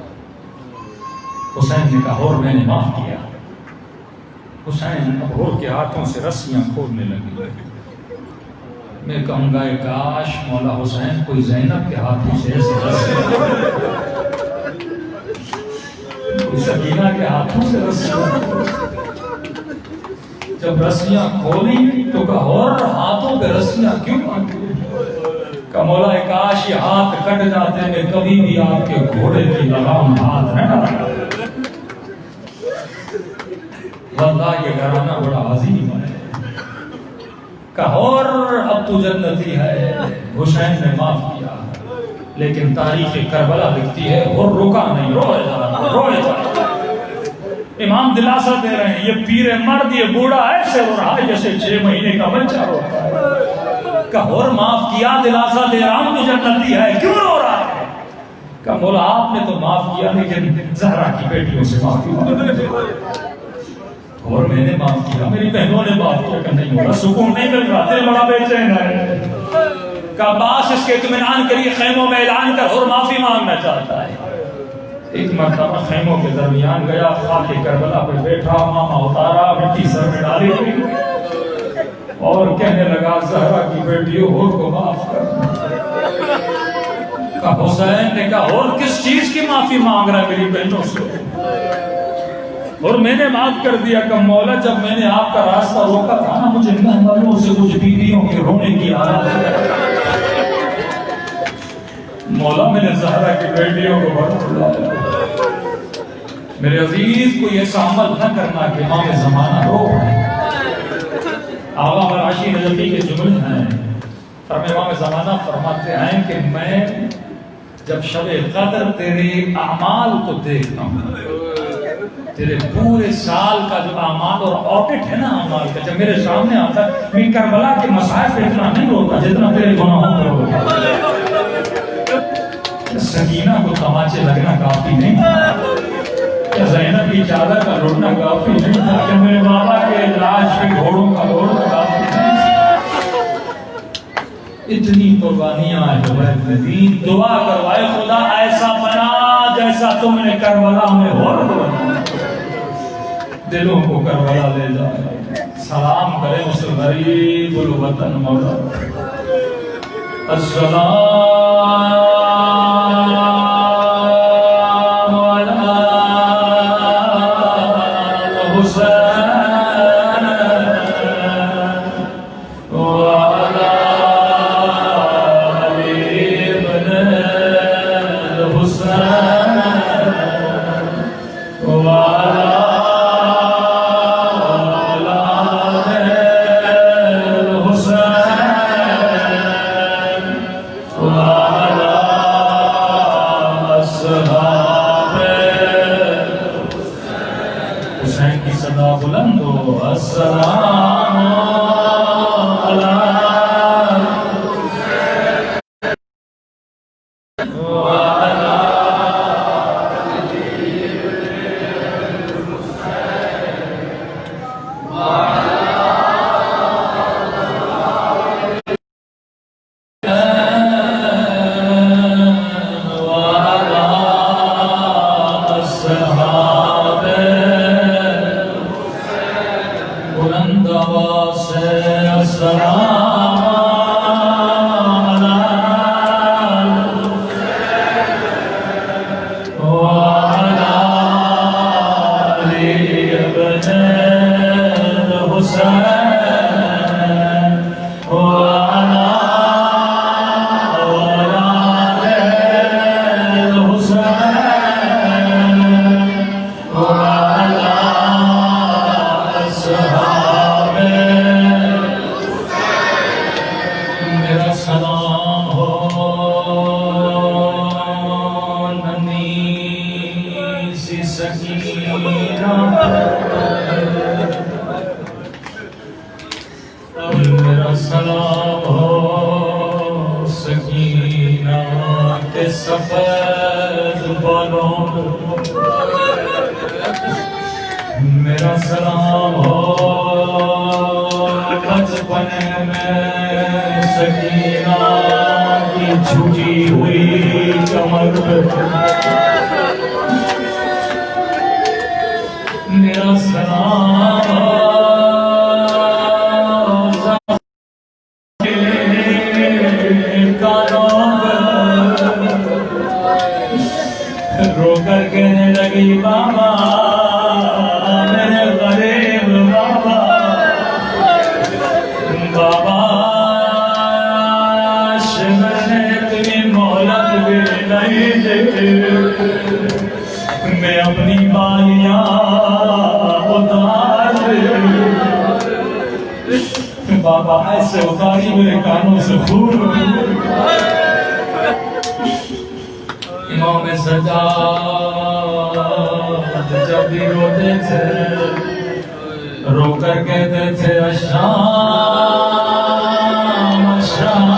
حسین نے کہا اور میں نے معاف کیا۔ حسین اب اور کے ہاتھوں سے رسیاں کھولنے لگی۔ میں کہوں گا کاش مولا حسین کوئی زینب کے ہاتھوں سے ایسے رسیاں، کوئی سکینہ کے ہاتھوں سے رسیاں، جب رسیاں کھولی تو کہا اور ہاتھوں پہ رسیاں کیوں باندھی؟ کہ مولا کاش یہ ہاتھ کٹ جاتے میں کبھی بھی آپ کے گھوڑے کی لگام ہاتھ نہ ڈالا۔ واللہ یہ گھرانہ بڑا عظیم ہے۔ کہا اور اب تو جنتی ہے۔ حسین نے معاف کیا، لیکن تاریخ کربلا لکھتی ہے اور رکا نہیں، روئے جا رہا۔ امام دلاسا دے رہے ہیں یہ پیر مرد یہ بوڑھا ایسے ہو رہا ہے جیسے 6 مہینے کا بچہ روتا ہے۔ کہ اور معاف کیا، دلاسا دے رہا ہوں تو جنتی ہے، کیوں رو رہا ہے؟ کہ مولا آپ نے تو معاف کیا لیکن زہرا کی بیٹیوں سے معافی مانگی، اور میں نے معاف کیا، میری بہنوں نے معاف کیا۔ کہ نہیں مولا سکون نہیں مل رہا، دل بڑا بے چین ہے۔ کہ عباس اس کے اطمینان کے لیے خیموں میں اعلان کر اور معافی مانگنا چاہتا ہے۔ ایک مرتبہ خیموں کے درمیان گیا، خاک کربلا پہ بیٹھا، ماما اتارا، مٹی سر میں ڈالی اور کہنے لگا زہرا کی بیٹیوں اور کو معاف کر۔ کہ حسین نے کہا اور کس چیز کی معافی مانگ رہا ہے میری بہنوں سے؟ اور میں نے معاف کر دیا کہ مولا جب میں نے آپ کا راستہ روکا تھا نا مجھے مہمانوں سے کچھ بیویوں کے رونے کی آواز مولا میں نے زہرا کی بیٹیوں کو بڑا بلایا میرے عزیز کو یہ عمل نہ کرنا کہ امام زمانہ رو آغا مراشی نجفی کے جملے ہیں امام زمانہ فرماتے ہیں کہ میں جب شب قدر تیرے اعمال کو دیکھتا ہوں تیرے پورے سال کا جو اعمال اور آڈٹ ہے نا اعمال کا جب میرے سامنے آتا ہے میں کربلا کے مسائل پہ اتنا نہیں روتا جتنا تیرے گناہوں پہ روتا سکینہ کو تماچے لگنا کافی نہیں تھا زینب کی چادر کا لوٹنا کافی نہیں تھا کہ میرے بابا کے لاش پہ گھوڑوں کا لوٹنا کافی نہیں تھا اتنی قربانیاں ہیں دین دعا کروائے خدا ایسا بنا جیسا تم نے کربلا میں ہو دلوں کو کربلا لے جائے سلام کرے اس غریب الوطن مولا السلام میرا سلام ہو بچپنے میں سکینہ کی جھکی ہوئی کمر میرا سلام رو کر کہنے لگی بابا میں اپنی بالیاں اتار بابا ایسے اتاری میرے کانوں سے خون امام سجاد جب بھی روتے تھے رو کر کہتے تھے الشام الشام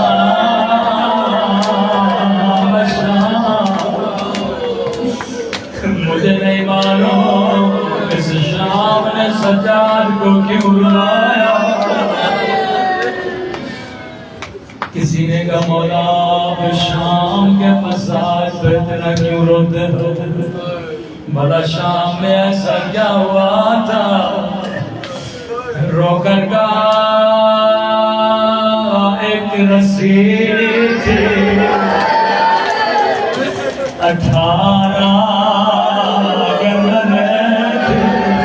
مجھے نہیں معلوم اس شام نے سجاد کو کیوں رلایا کسی نے کہا مولا اب شام کے مساج پہ اتنا کیوں روتے ہو بھلا شام میں ایسا کیا ہوا تھا رو کر کا ایک رسی تھی 18 گردنیں تھی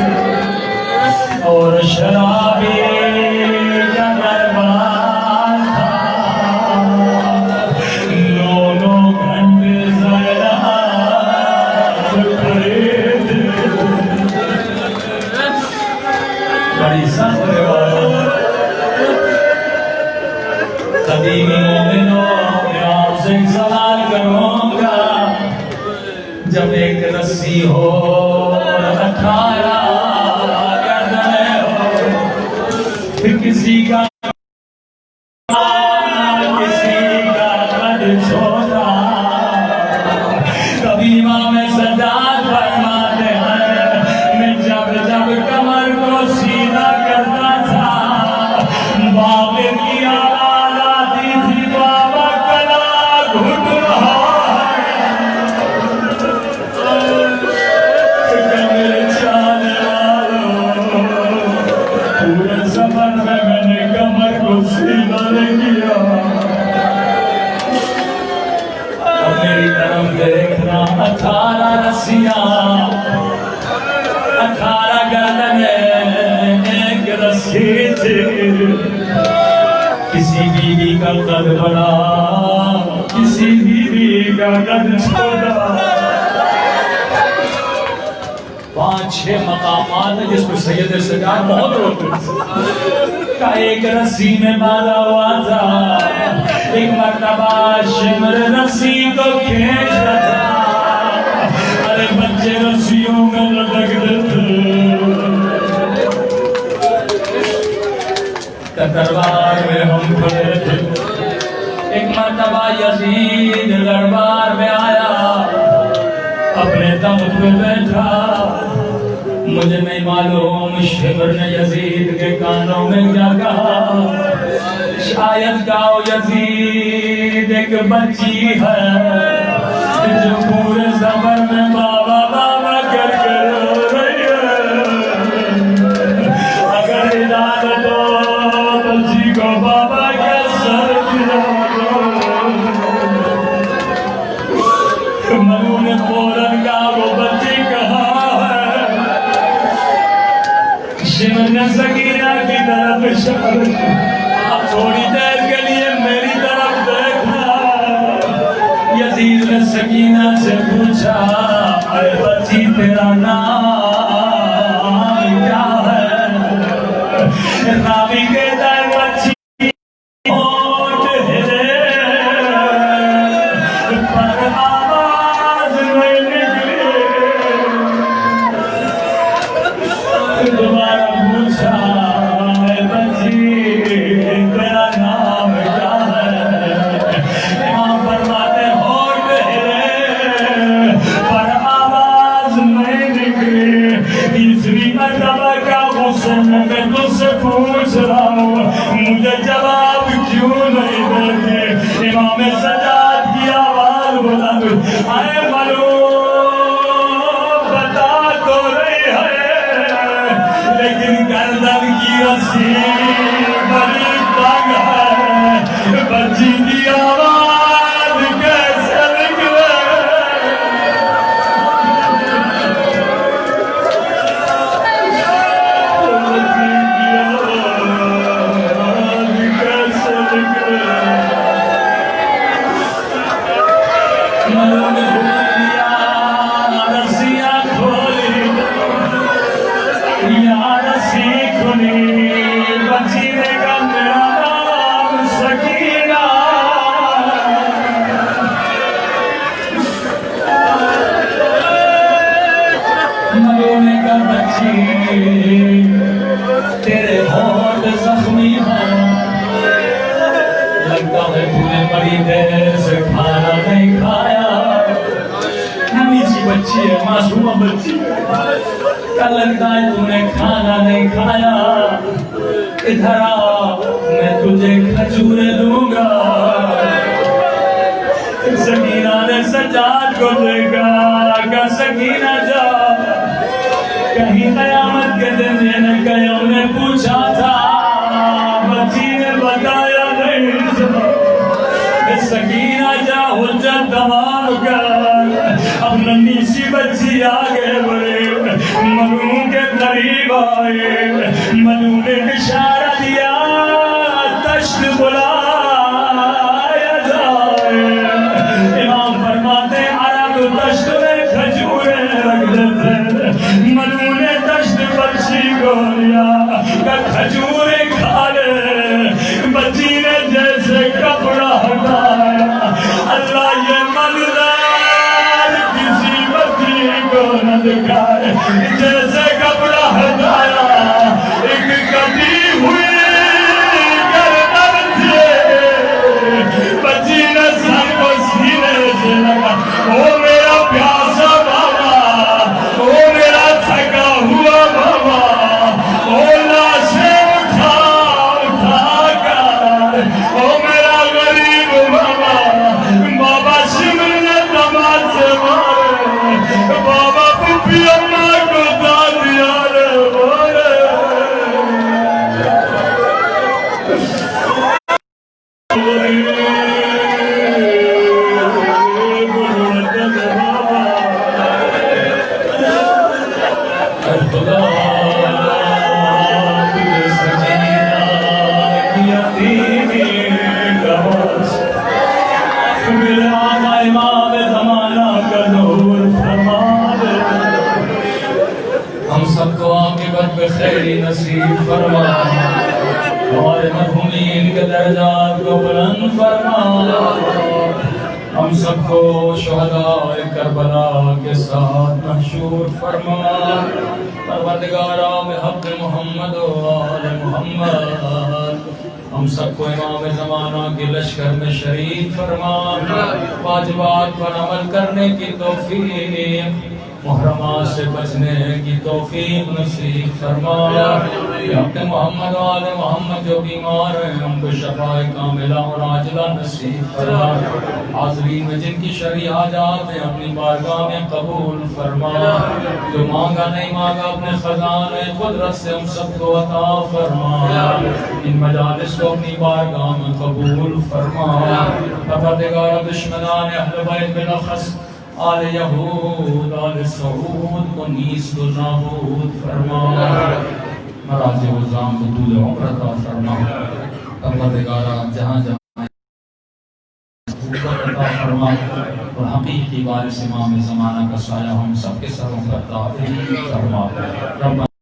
رسی ہو 18 گردنیں ہو کسی کا کسی بیوی کا قد بڑا کسی بیوی کا قد چھوٹا 5-6 مقامات ہیں جس پر سید سجاد بہت روتے ہیں کا ایک رسی میں باندھا ہوا تھا ایک مرتبہ شمر رسی کو کھینچ رہا تھا ارے بچے رسیوں میں لٹک دیتے دربار میں ہم کھڑے تھے ایک مرتبہ یزید دربار میں آیا اپنے تخت پہ بیٹھا مجھے نہیں معلوم شمر نے یزید کے کانوں میں کیا کہا شاید کہو یزید ایک بچی ہے جو پورے سفر میں بابا بابا کر کے رو رہی ہے اگر اجازت ہو بچی کو بابا کے سر دیا منو نے فوراً کہا وہ بچی کہاں ہے شمر نے سکینہ کی طرف اشارہ اب تھوڑی دیر کے لیے میری طرف دیکھا یزید نے سکینہ سے پوچھا اے بچی تیرا نام کیا ہے راوی کہتا ہے بچی ہوٹ ہلے پر آواز نہیں نکلی دوبارہ پوچھا اے بچی تیرا نام کیا ہے امام فرماتے ہوٹ ہلے پر آواز نہیں نکلی تیسری مرتبہ کا غسل میں تجھ سے پوچھ رہا ہوں مجھے جواب کیوں نہیں دیتے امام سجاد کی آواز بلند اے معلوم بتا تو رہی ہے لیکن گردن کی رسی بڑی تنگ ہے بچی کی آواز کیسے نکلے تیرے ہونٹ زخمی ہیں لگتا ہے تو نے بڑی دیر سے کھانا نہیں کھایا ننھی سی بچی ہے معصومہ بچی ہے کیا لگتا ہے تو نے کھانا نہیں کھایا ادھر آ میں تجھے کھجورے دوں گا سکینہ نے سجاد کو دیکھا کہ سکینہ جا کہیں قیامت کے دن یہ نے قیام نے پوچھا تھا بچی نے بتایا نہیں سکینہ جا حجت تمام کر اب ننھی سی بچی آگے بڑھے منو کے قریب آئے منو نے اشارہ دیا تشت بلایا جائے امام فرماتے عرب تشت میں کھجورے رکھ دیتے منو نے دشت بچی کو لیا کہ کھجورے کھا لے بچی نے جیسے کپڑا ہٹایا اللہ یہ منظر کسی بچی کو نہ دکھائے جیسے کپڑا ہٹایا ایک کٹی ہوئی گردن سے بچی نے سر کو سینے سے لگا او میرا پیاسا بابا او میرا تھکا ہوا بابا او لاشیں اٹھا اٹھا کر او میرا غریب بابا بابا شمر نے دماد سے مارے بابا پپی اماں کو دادیا رے بولے ہم سب کو عاقبت بخیری نصیب فرما ہمارے مرحومین کے درجات کو بلند فرما ہم سب کو شہداء کربلا کے ساتھ محشور فرما پروردگارا بحق محمد و آل محمد ہم سب کو امام زمانہ کے لشکر میں شریک فرما واجبات پر عمل کرنے کی توفیق محرمات سے بچنے کی توفیق نصیب فرما اپنے محمد و آل محمد جو بیمار ہیں ان کو شفاء کاملہ اور عاجلہ نصیب فرما حاضرین میں جن کی شرعی حاجات ہیں اپنی بارگاہ میں قبول فرما جو مانگا نہیں مانگا اپنے خزانے قدرت سے ہم سب کو عطا فرما ان مجالس کو اپنی بارگاہ میں قبول فرما پروردگار دشمنان اہل بیت بلخص آل یہود آل سعود کو نیست و نابود فرما مراج و زام کو طول عمر عطا فرما پروردگارا جہاں جہاں عطا فرما اور حقیقی وارث امام زمانہ کا سایہ ہم سب کے سروں پر عطا فرما رب